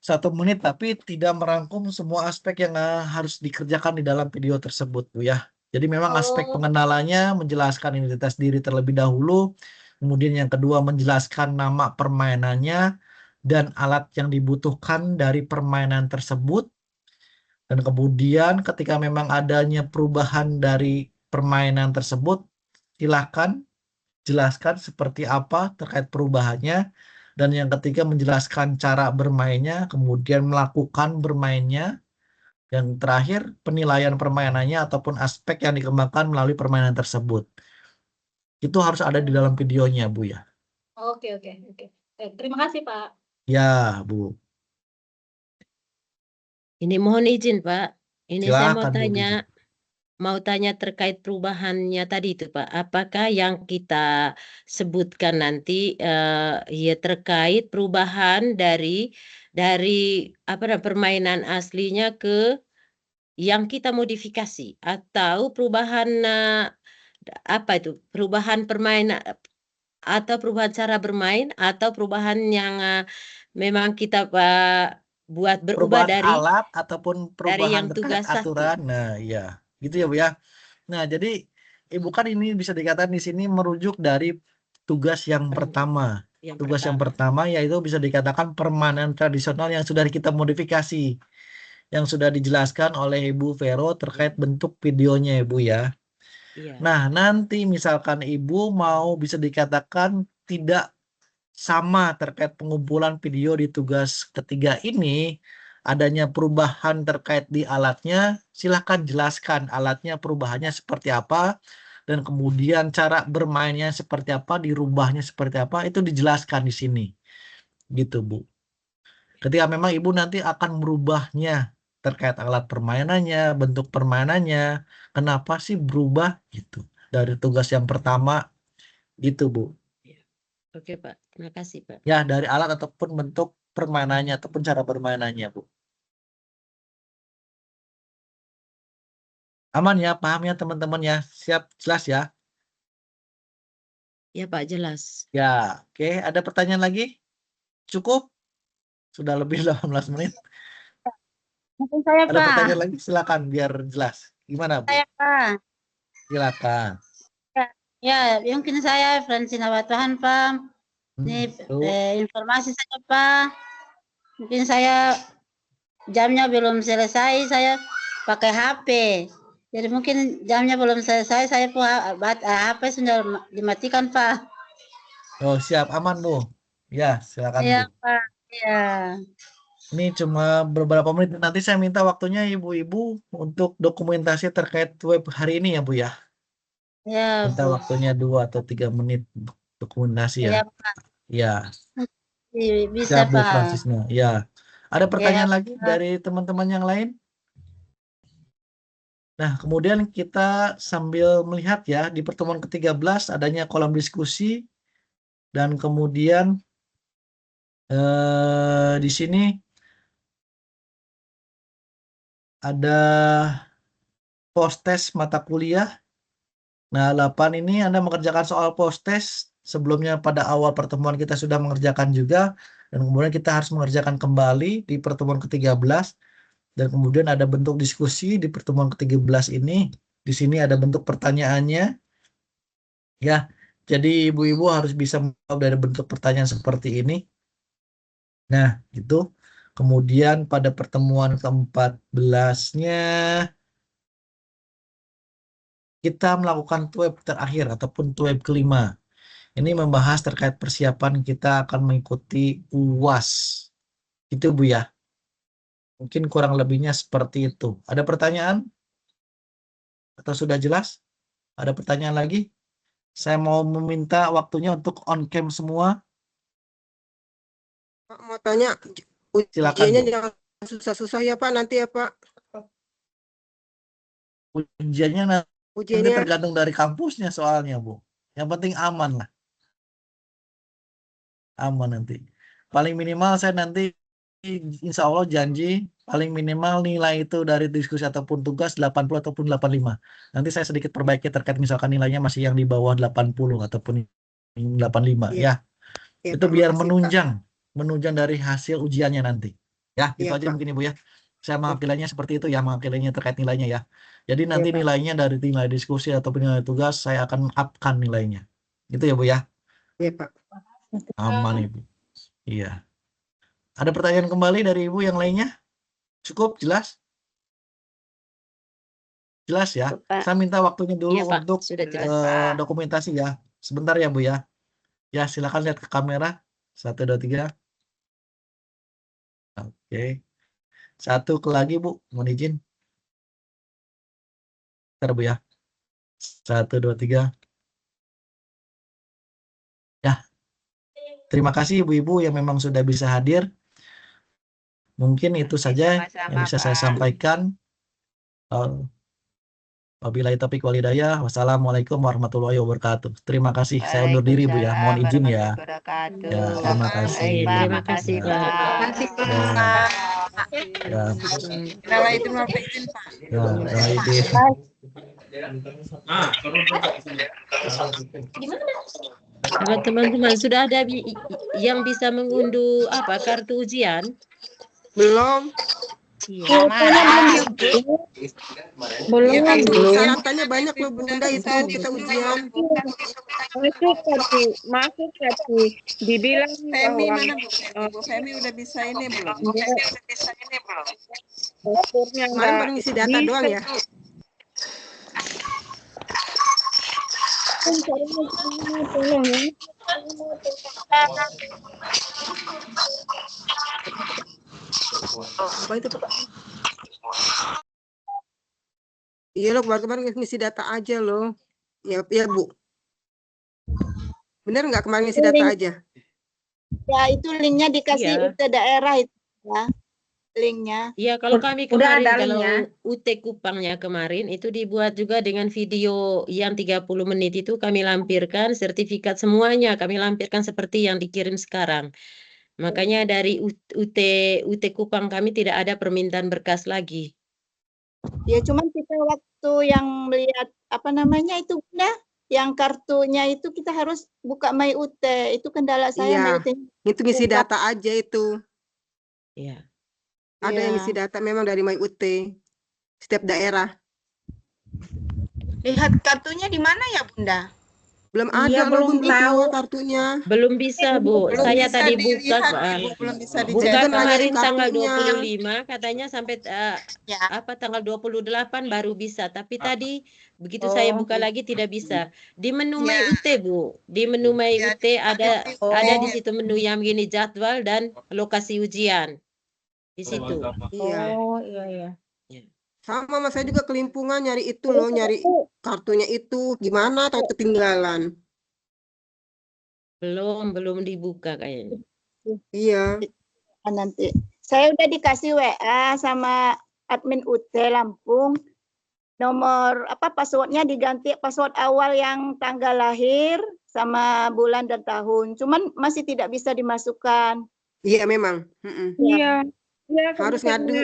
A: 1 menit tapi tidak merangkum semua aspek yang harus dikerjakan di dalam video tersebut, Bu ya. Jadi memang aspek pengenalannya menjelaskan identitas diri terlebih dahulu, kemudian yang kedua menjelaskan nama permainannya dan alat yang dibutuhkan dari permainan tersebut. Dan kemudian ketika memang adanya perubahan dari permainan tersebut, silakan jelaskan seperti apa terkait perubahannya. Dan yang ketiga menjelaskan cara bermainnya, kemudian melakukan bermainnya. Yang terakhir penilaian permainannya ataupun aspek yang dikembangkan melalui permainan tersebut. Itu harus ada di dalam videonya, Bu ya.
N: Oke. Terima kasih Pak.
A: Ya, Bu.
J: Ini mohon izin Pak. Ini saya mau
A: Silakan, Bu.
J: tanya terkait perubahannya tadi itu Pak. Apakah yang kita sebutkan nanti ya terkait perubahan dari permainan aslinya ke yang kita modifikasi atau perubahan perubahan permainan atau perubahan cara bermain atau perubahan yang memang kita buat berubah
A: perubahan
J: dari
A: alat ataupun perubahan
J: yang
A: terkait
J: tugas 1.
A: aturan. Nah, ya. Gitu ya, Bu ya. Nah, jadi Ibu kan ini bisa dikatakan di sini merujuk dari tugas yang pertama. Tugas yang pertama yaitu bisa dikatakan permainan tradisional yang sudah kita modifikasi. Yang sudah dijelaskan oleh Ibu Vero terkait bentuk videonya, Ibu ya. Nah, nanti misalkan Ibu mau bisa dikatakan tidak sama terkait pengumpulan video di tugas ketiga ini, adanya perubahan terkait di alatnya, silakan jelaskan alatnya perubahannya seperti apa, dan kemudian cara bermainnya seperti apa, dirubahnya seperti apa, itu dijelaskan di sini. Gitu, Bu. Ketika memang Ibu nanti akan merubahnya terkait alat permainannya, bentuk permainannya, kenapa sih berubah gitu. Dari tugas yang pertama, gitu, Bu.
J: Oke Pak, terima kasih Pak.
A: Ya, dari alat ataupun bentuk permainannya ataupun cara bermainannya, Bu? Aman ya, paham ya teman-teman ya? Siap, jelas ya?
J: Ya Pak, jelas.
A: Ya, oke. Ada pertanyaan lagi? Cukup? Sudah lebih 18 menit.
M: Mungkin saya,
A: Ada
M: Pak.
A: pertanyaan lagi? Silakan biar jelas. Gimana, Bu?
M: Saya, Pak.
A: Silakan.
M: Ya, mungkin saya Francina Watuhan, Pak. Ini informasi saja, Pak. Mungkin saya jamnya belum selesai, saya pakai HP. Jadi mungkin jamnya belum selesai, saya pun HP sudah dimatikan, Pak.
A: Oh, siap. Aman, Bu. Ya, silakan,
M: Iya,
A: Bu.
M: Pak. Iya.
A: Ini cuma beberapa menit. Nanti saya minta waktunya Ibu-Ibu untuk dokumentasi terkait web hari ini ya, Bu ya.
M: Ya,
A: Minta
M: Bu.
A: waktunya 2 atau 3 menit dokumentasi ya.
M: Iya, Pak.
A: Ya.
M: Bisa,
A: Siap, Bu
M: Pak.
A: Francisna. Ya. Ada pertanyaan
M: Ya,
A: lagi
M: Pak.
A: dari teman-teman yang lain? Nah, kemudian kita sambil melihat ya, di pertemuan ke-13 adanya kolom diskusi, dan kemudian di sini ada post-test mata kuliah. Nah, 8 ini Anda mengerjakan soal post-test. Sebelumnya pada awal pertemuan kita sudah mengerjakan juga, dan kemudian kita harus mengerjakan kembali di pertemuan ke-13. Dan kemudian ada bentuk diskusi di pertemuan ke-13 ini. Di sini ada bentuk pertanyaannya. Ya, jadi ibu-ibu harus bisa menjawab dari bentuk pertanyaan seperti ini. Nah, gitu. Kemudian pada pertemuan ke-14-nya kita melakukan TWEB terakhir ataupun TWEB kelima. Ini membahas terkait persiapan kita akan mengikuti UAS. Itu Bu ya. Mungkin kurang lebihnya seperti itu. Ada pertanyaan? Atau sudah jelas? Ada pertanyaan lagi? Saya mau meminta waktunya untuk on cam semua.
B: Pak, mau tanya,
A: Silakan,
B: ujiannya
A: Bu.
B: jangan susah-susah ya Pak, nanti ya Pak.
A: Ujiannya nanti
B: Ujiannya
A: tergantung dari kampusnya soalnya, Bu. Yang penting aman lah. Aman nanti. Paling minimal saya nanti insya Allah janji paling minimal nilai itu dari diskusi ataupun tugas 80 ataupun 85. Nanti saya sedikit perbaiki terkait misalkan nilainya masih yang di bawah 80 ataupun 85 ya. Itu
B: Pak,
A: biar
B: makasih,
A: menunjang dari hasil ujiannya nanti. Ya, itu
B: Iya,
A: aja
B: Pak.
A: mungkin Ibu ya. Saya mewakilinya seperti itu ya, mewakilinya terkait nilainya ya. Jadi nanti
B: Pak.
A: nilainya dari nilai diskusi ataupun nilai tugas saya akan up-kan nilainya. Gitu ya Bu ya.
B: Iya Pak.
A: Aman Ibu. Iya. Ada pertanyaan kembali dari Ibu yang lainnya? Cukup jelas? Jelas ya.
J: Pak.
A: Saya minta waktunya dulu
J: Iya, Pak.
A: untuk
J: Sudah jelas.
A: dokumentasi ya. Sebentar ya Bu ya. Ya, silakan lihat ke kamera. 1, 2, 3. Oke. 1 lagi Bu, mohon izin. Bentar Bu ya. 1, 2, 3. Ya. Terima kasih Ibu-ibu yang memang sudah bisa hadir. Mungkin itu saja yang bisa saya sampaikan. Wabillahi taufiq wal hidayah. Wassalamualaikum warahmatullahi wabarakatuh. Terima kasih. Saya undur diri Bu ya. Mohon izin ya. Ya, terima kasih.
J: Terima kasih Pak.
A: Ya.
L: Terima kasih Pak.
A: Ya, izin.
J: Buat teman-teman, sudah ada yang bisa mengunduh kartu ujian?
B: Belum.
J: Iya.
B: Belum. Persyaratannya banyak loh Bunda itu kita ujian.
I: Masuk tapi dibilang
L: Femi
I: bahwa
L: mana Bu Femi udah bisa ini belum?
B: Kemarin baru ngisi data doang ya. Apa itu Pak? Iya loh, kemarin ngisi data aja loh. Ya, ya Bu. Bener nggak kemarin ngisi data aja?
G: Ya, itu linknya dikasih
J: Iya.
G: UT daerah itu ya. Linknya.
J: Iya, kalau kami
G: Udah
J: kemarin,
G: ada
J: kalau
G: linknya.
J: UT Kupangnya kemarin itu dibuat juga dengan video yang 30 menit itu kami lampirkan sertifikat semuanya, kami lampirkan seperti yang dikirim sekarang. Makanya dari UT Kupang kami tidak ada permintaan berkas lagi.
G: Ya cuman kita waktu yang melihat apa namanya itu Bunda, yang kartunya itu kita harus buka My UT. Itu kendala saya My
O: Iya,
G: UT.
O: itu ngisi data aja itu.
J: Iya.
O: Ada yang ngisi data memang dari My UT setiap daerah.
L: Lihat kartunya di mana ya Bunda?
O: Belum
L: Iya,
O: ada loh
L: belum
O: Bun,
L: tahu.
O: kartunya.
J: Belum bisa, Bu.
L: Belum
J: Saya
L: bisa
J: tadi buka,
L: dilihat, Ibu. Belum bisa
J: buka
L: dicek.
J: kemarin tanggal
O: kartunya.
J: 25, katanya sampai apa tanggal 28 baru bisa. Tapi tadi begitu saya buka lagi tidak bisa. Di menu My UT, Bu. Di menu My UT ada di situ menu yang begini jadwal dan lokasi ujian. Di situ.
O: Iya.
N: Oh, iya.
O: Sama mas saya juga kelimpungan nyari itu loh, nyari kartunya itu gimana atau ketinggalan.
J: Belum dibuka kayaknya.
O: Iya.
G: Nanti saya udah dikasih WA sama admin UT Lampung. Nomor apa passwordnya diganti password awal yang tanggal lahir sama bulan dan tahun. Cuman masih tidak bisa dimasukkan.
O: Iya memang.
G: Iya.
O: Harus ngadu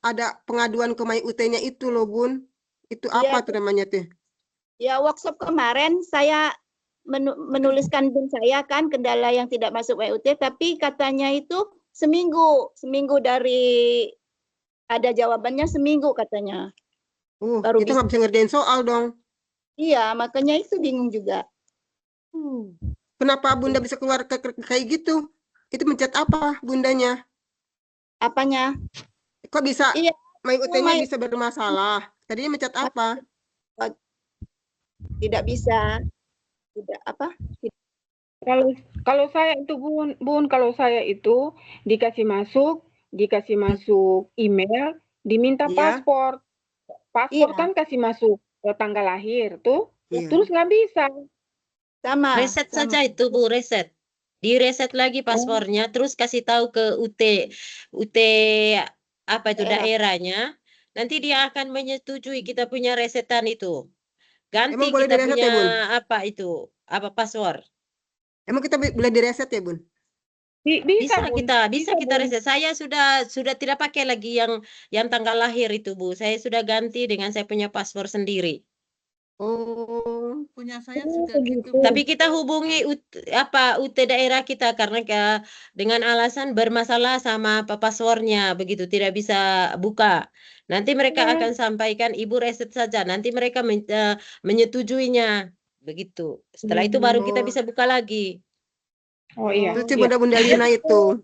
O: ada pengaduan ke My UT-nya itu loh Bun. Itu apa tuh namanya tuh?
G: Ya workshop kemarin saya menuliskan BIN saya kan kendala yang tidak masuk MUT, tapi katanya itu seminggu dari ada jawabannya seminggu katanya. Baru
O: kita nggak bisa ngerjain soal dong.
G: Iya, makanya itu bingung juga.
O: Kenapa Bunda bisa keluar kayak gitu? Itu mencet apa Bundanya?
G: Apanya?
O: Kok bisa?
G: Iya.
O: My UT-nya bisa bermasalah. Tadinya mencet apa?
G: Tidak bisa. Tidak apa?
P: Kalau saya itu Bun, kalau saya itu dikasih masuk email, diminta paspor. Paspor kan kasih masuk tanggal lahir tuh, terus nggak bisa.
G: Sama.
J: Reset saja itu Bu, reset. Di-reset lagi paspornya, terus kasih tahu ke UT apa itu daerahnya. Nanti dia akan menyetujui kita punya resetan itu. Ganti
O: Emang boleh
J: kita
O: direset
J: punya
O: ya, Bun?
J: apa password.
O: Emang kita boleh direset ya Bun?
J: Bisa kita reset. Saya sudah tidak pakai lagi yang tanggal lahir itu Bu. Saya sudah ganti dengan saya punya password sendiri.
E: Oh, punya saya juga gitu.
J: Tapi kita hubungi UT daerah kita karena dengan alasan bermasalah sama passwordnya begitu tidak bisa buka. Nanti mereka akan sampaikan Ibu reset saja. Nanti mereka menyetujuinya begitu. Setelah itu baru kita bisa buka lagi.
P: Oh iya.
O: Itu Bunda Lina itu.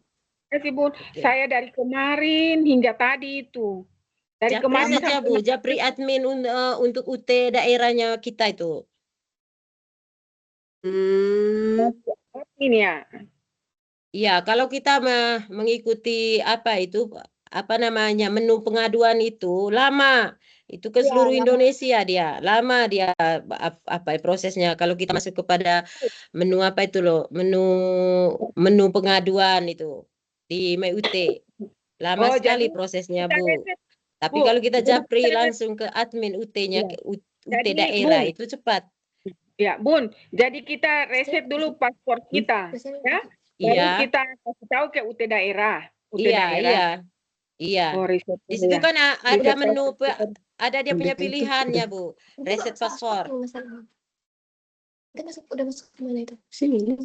P: Sih Bun, saya dari kemarin hingga tadi itu. Dari
J: Japri
P: kemarin
J: saja Bu, Japri admin untuk UT daerahnya kita itu.
P: Admin ya.
J: Iya, kalau kita mengikuti apa namanya menu pengaduan itu lama. Itu ke seluruh Indonesia dia. Lama dia prosesnya. Kalau kita masuk kepada menu apa itu loh, menu pengaduan itu di MUT. Lama sekali prosesnya, Bu. Tapi kalau kita japri langsung ke admin UT-nya, UT daerah itu cepat.
P: Ya, Bun. Jadi kita reset dulu paspor kita, ya. Baru kita kasih tahu ke UT daerah.
J: Iya.
P: Oh, reset
J: di situ kan ada
P: Reset
J: menu, ada dia punya pilihannya, Bu. Reset paspor.
H: Udah masuk kemana itu?
O: Sini.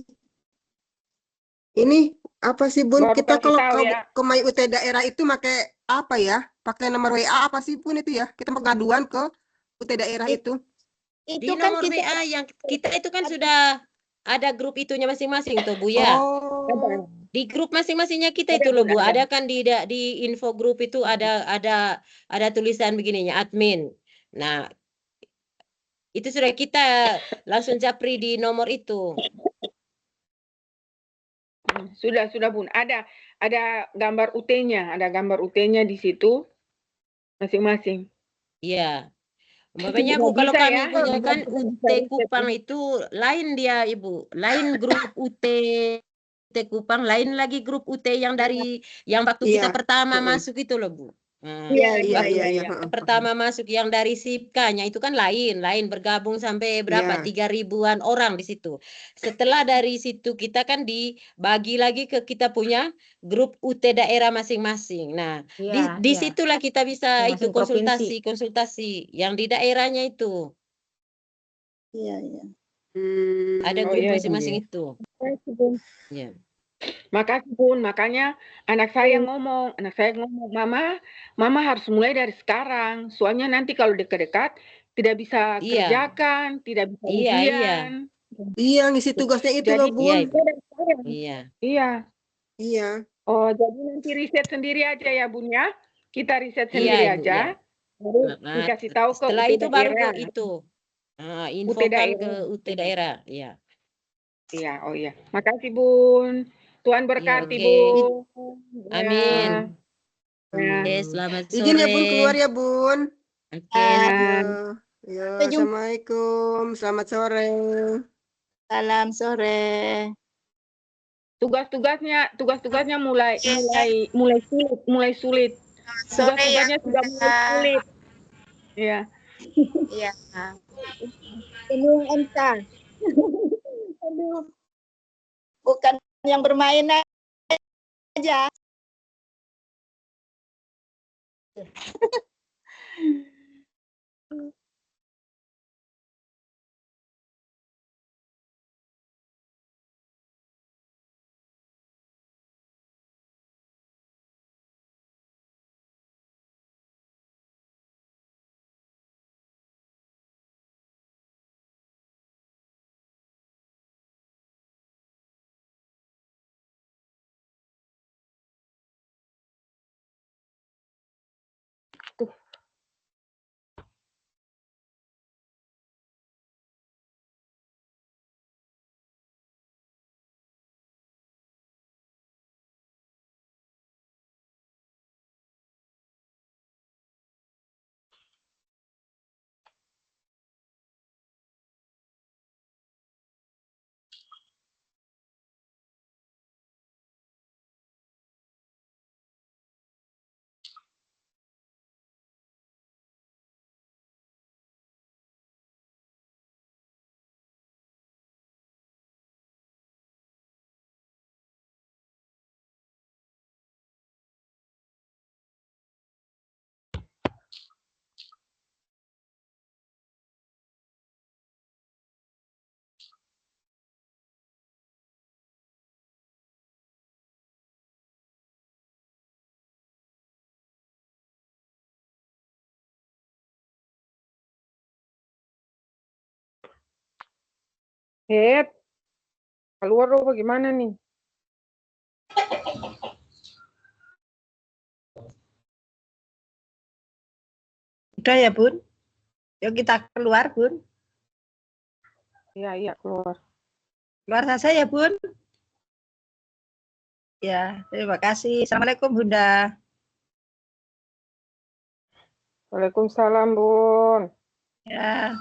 O: Ini apa sih Bun?
P: Baru
O: Kita
P: kasih
O: kalau
P: tahu, ya.
O: ke My UT daerah itu pakai apa ya? Pakai nomor WA apa sih Bun itu ya? Kita pengaduan ke UT daerah itu.
J: Di nomor WA yang kita itu kan sudah ada grup itunya masing-masing tuh Bu ya. Di grup masing-masingnya kita itu loh Bu. Ada kan di info grup itu ada tulisan begininya admin. Nah, itu sudah kita langsung japri di nomor itu.
P: Sudah Bun. Ada gambar UT-nya, di situ masing-masing.
J: Iya. Umpamanya Bu, kalau kami punya kan UT Kupang itu lain dia Ibu, lain grup UT Kupang, lain lagi grup UT yang waktu kita pertama masuk itu loh Bu. Nah,
O: Iya,
J: waktu
O: iya.
J: pertama masuk yang dari SIPKA-nya itu kan lain bergabung sampai berapa?
O: Iya.
J: 3.000-an orang di situ. Setelah dari situ kita kan dibagi lagi ke kita punya grup UT daerah masing-masing. Nah, di situlah kita bisa itu
G: Masing-masing provinsi.
J: konsultasi yang di daerahnya itu.
G: Iya, iya.
J: Ada
P: Oh
J: grup
P: iya,
J: masing-masing itu.
P: Makasih, Bun.
J: Ya.
P: Makasih, Bun. Makanya anak saya ngomong, Mama harus mulai dari sekarang. Soalnya nanti kalau dekat-dekat tidak bisa
J: Iya.
P: kerjakan, tidak bisa
J: Iya,
P: ujian.
O: Iya, ngisi tugasnya itu loh,
P: Jadi
O: Bun.
J: Iya.
P: Iya.
O: Iya.
P: Oh, jadi nanti riset sendiri aja ya, Bun ya. Kita riset
J: Iya,
P: sendiri
J: Ibu,
P: aja.
J: ya.
P: Baru
J: Nah,
P: dikasih tahu ke
J: setelah
P: UT
J: itu baru ke
P: daerah.
J: itu.
P: UT
J: Infokan
P: daerah.
J: ke UT daerah, iya.
P: Iya, oh iya. Makasih, Bun. Tuhan berkati,
J: oke.
P: Bun.
J: Amin.
P: Ya.
J: Oke, selamat sore.
O: Izin ya, Bun, keluar ya, Bun.
J: Oke.
O: Ya, Assalamualaikum. Selamat sore.
G: Salam sore.
P: Tugas-tugasnya mulai sulit.
L: Sore ya,
P: Tugas-tugasnya sudah mulai sulit. Iya.
L: Iya.
G: Ini MK. Aduh. Bukan yang bermain aja.
P: Keluar dong bagaimana nih?
G: Udah ya, Bun? Yuk kita keluar, Bun.
P: Iya, keluar.
G: Keluar saja ya, Bun. Ya, terima kasih. Assalamualaikum, Bunda.
P: Waalaikumsalam, Bun.
G: Ya.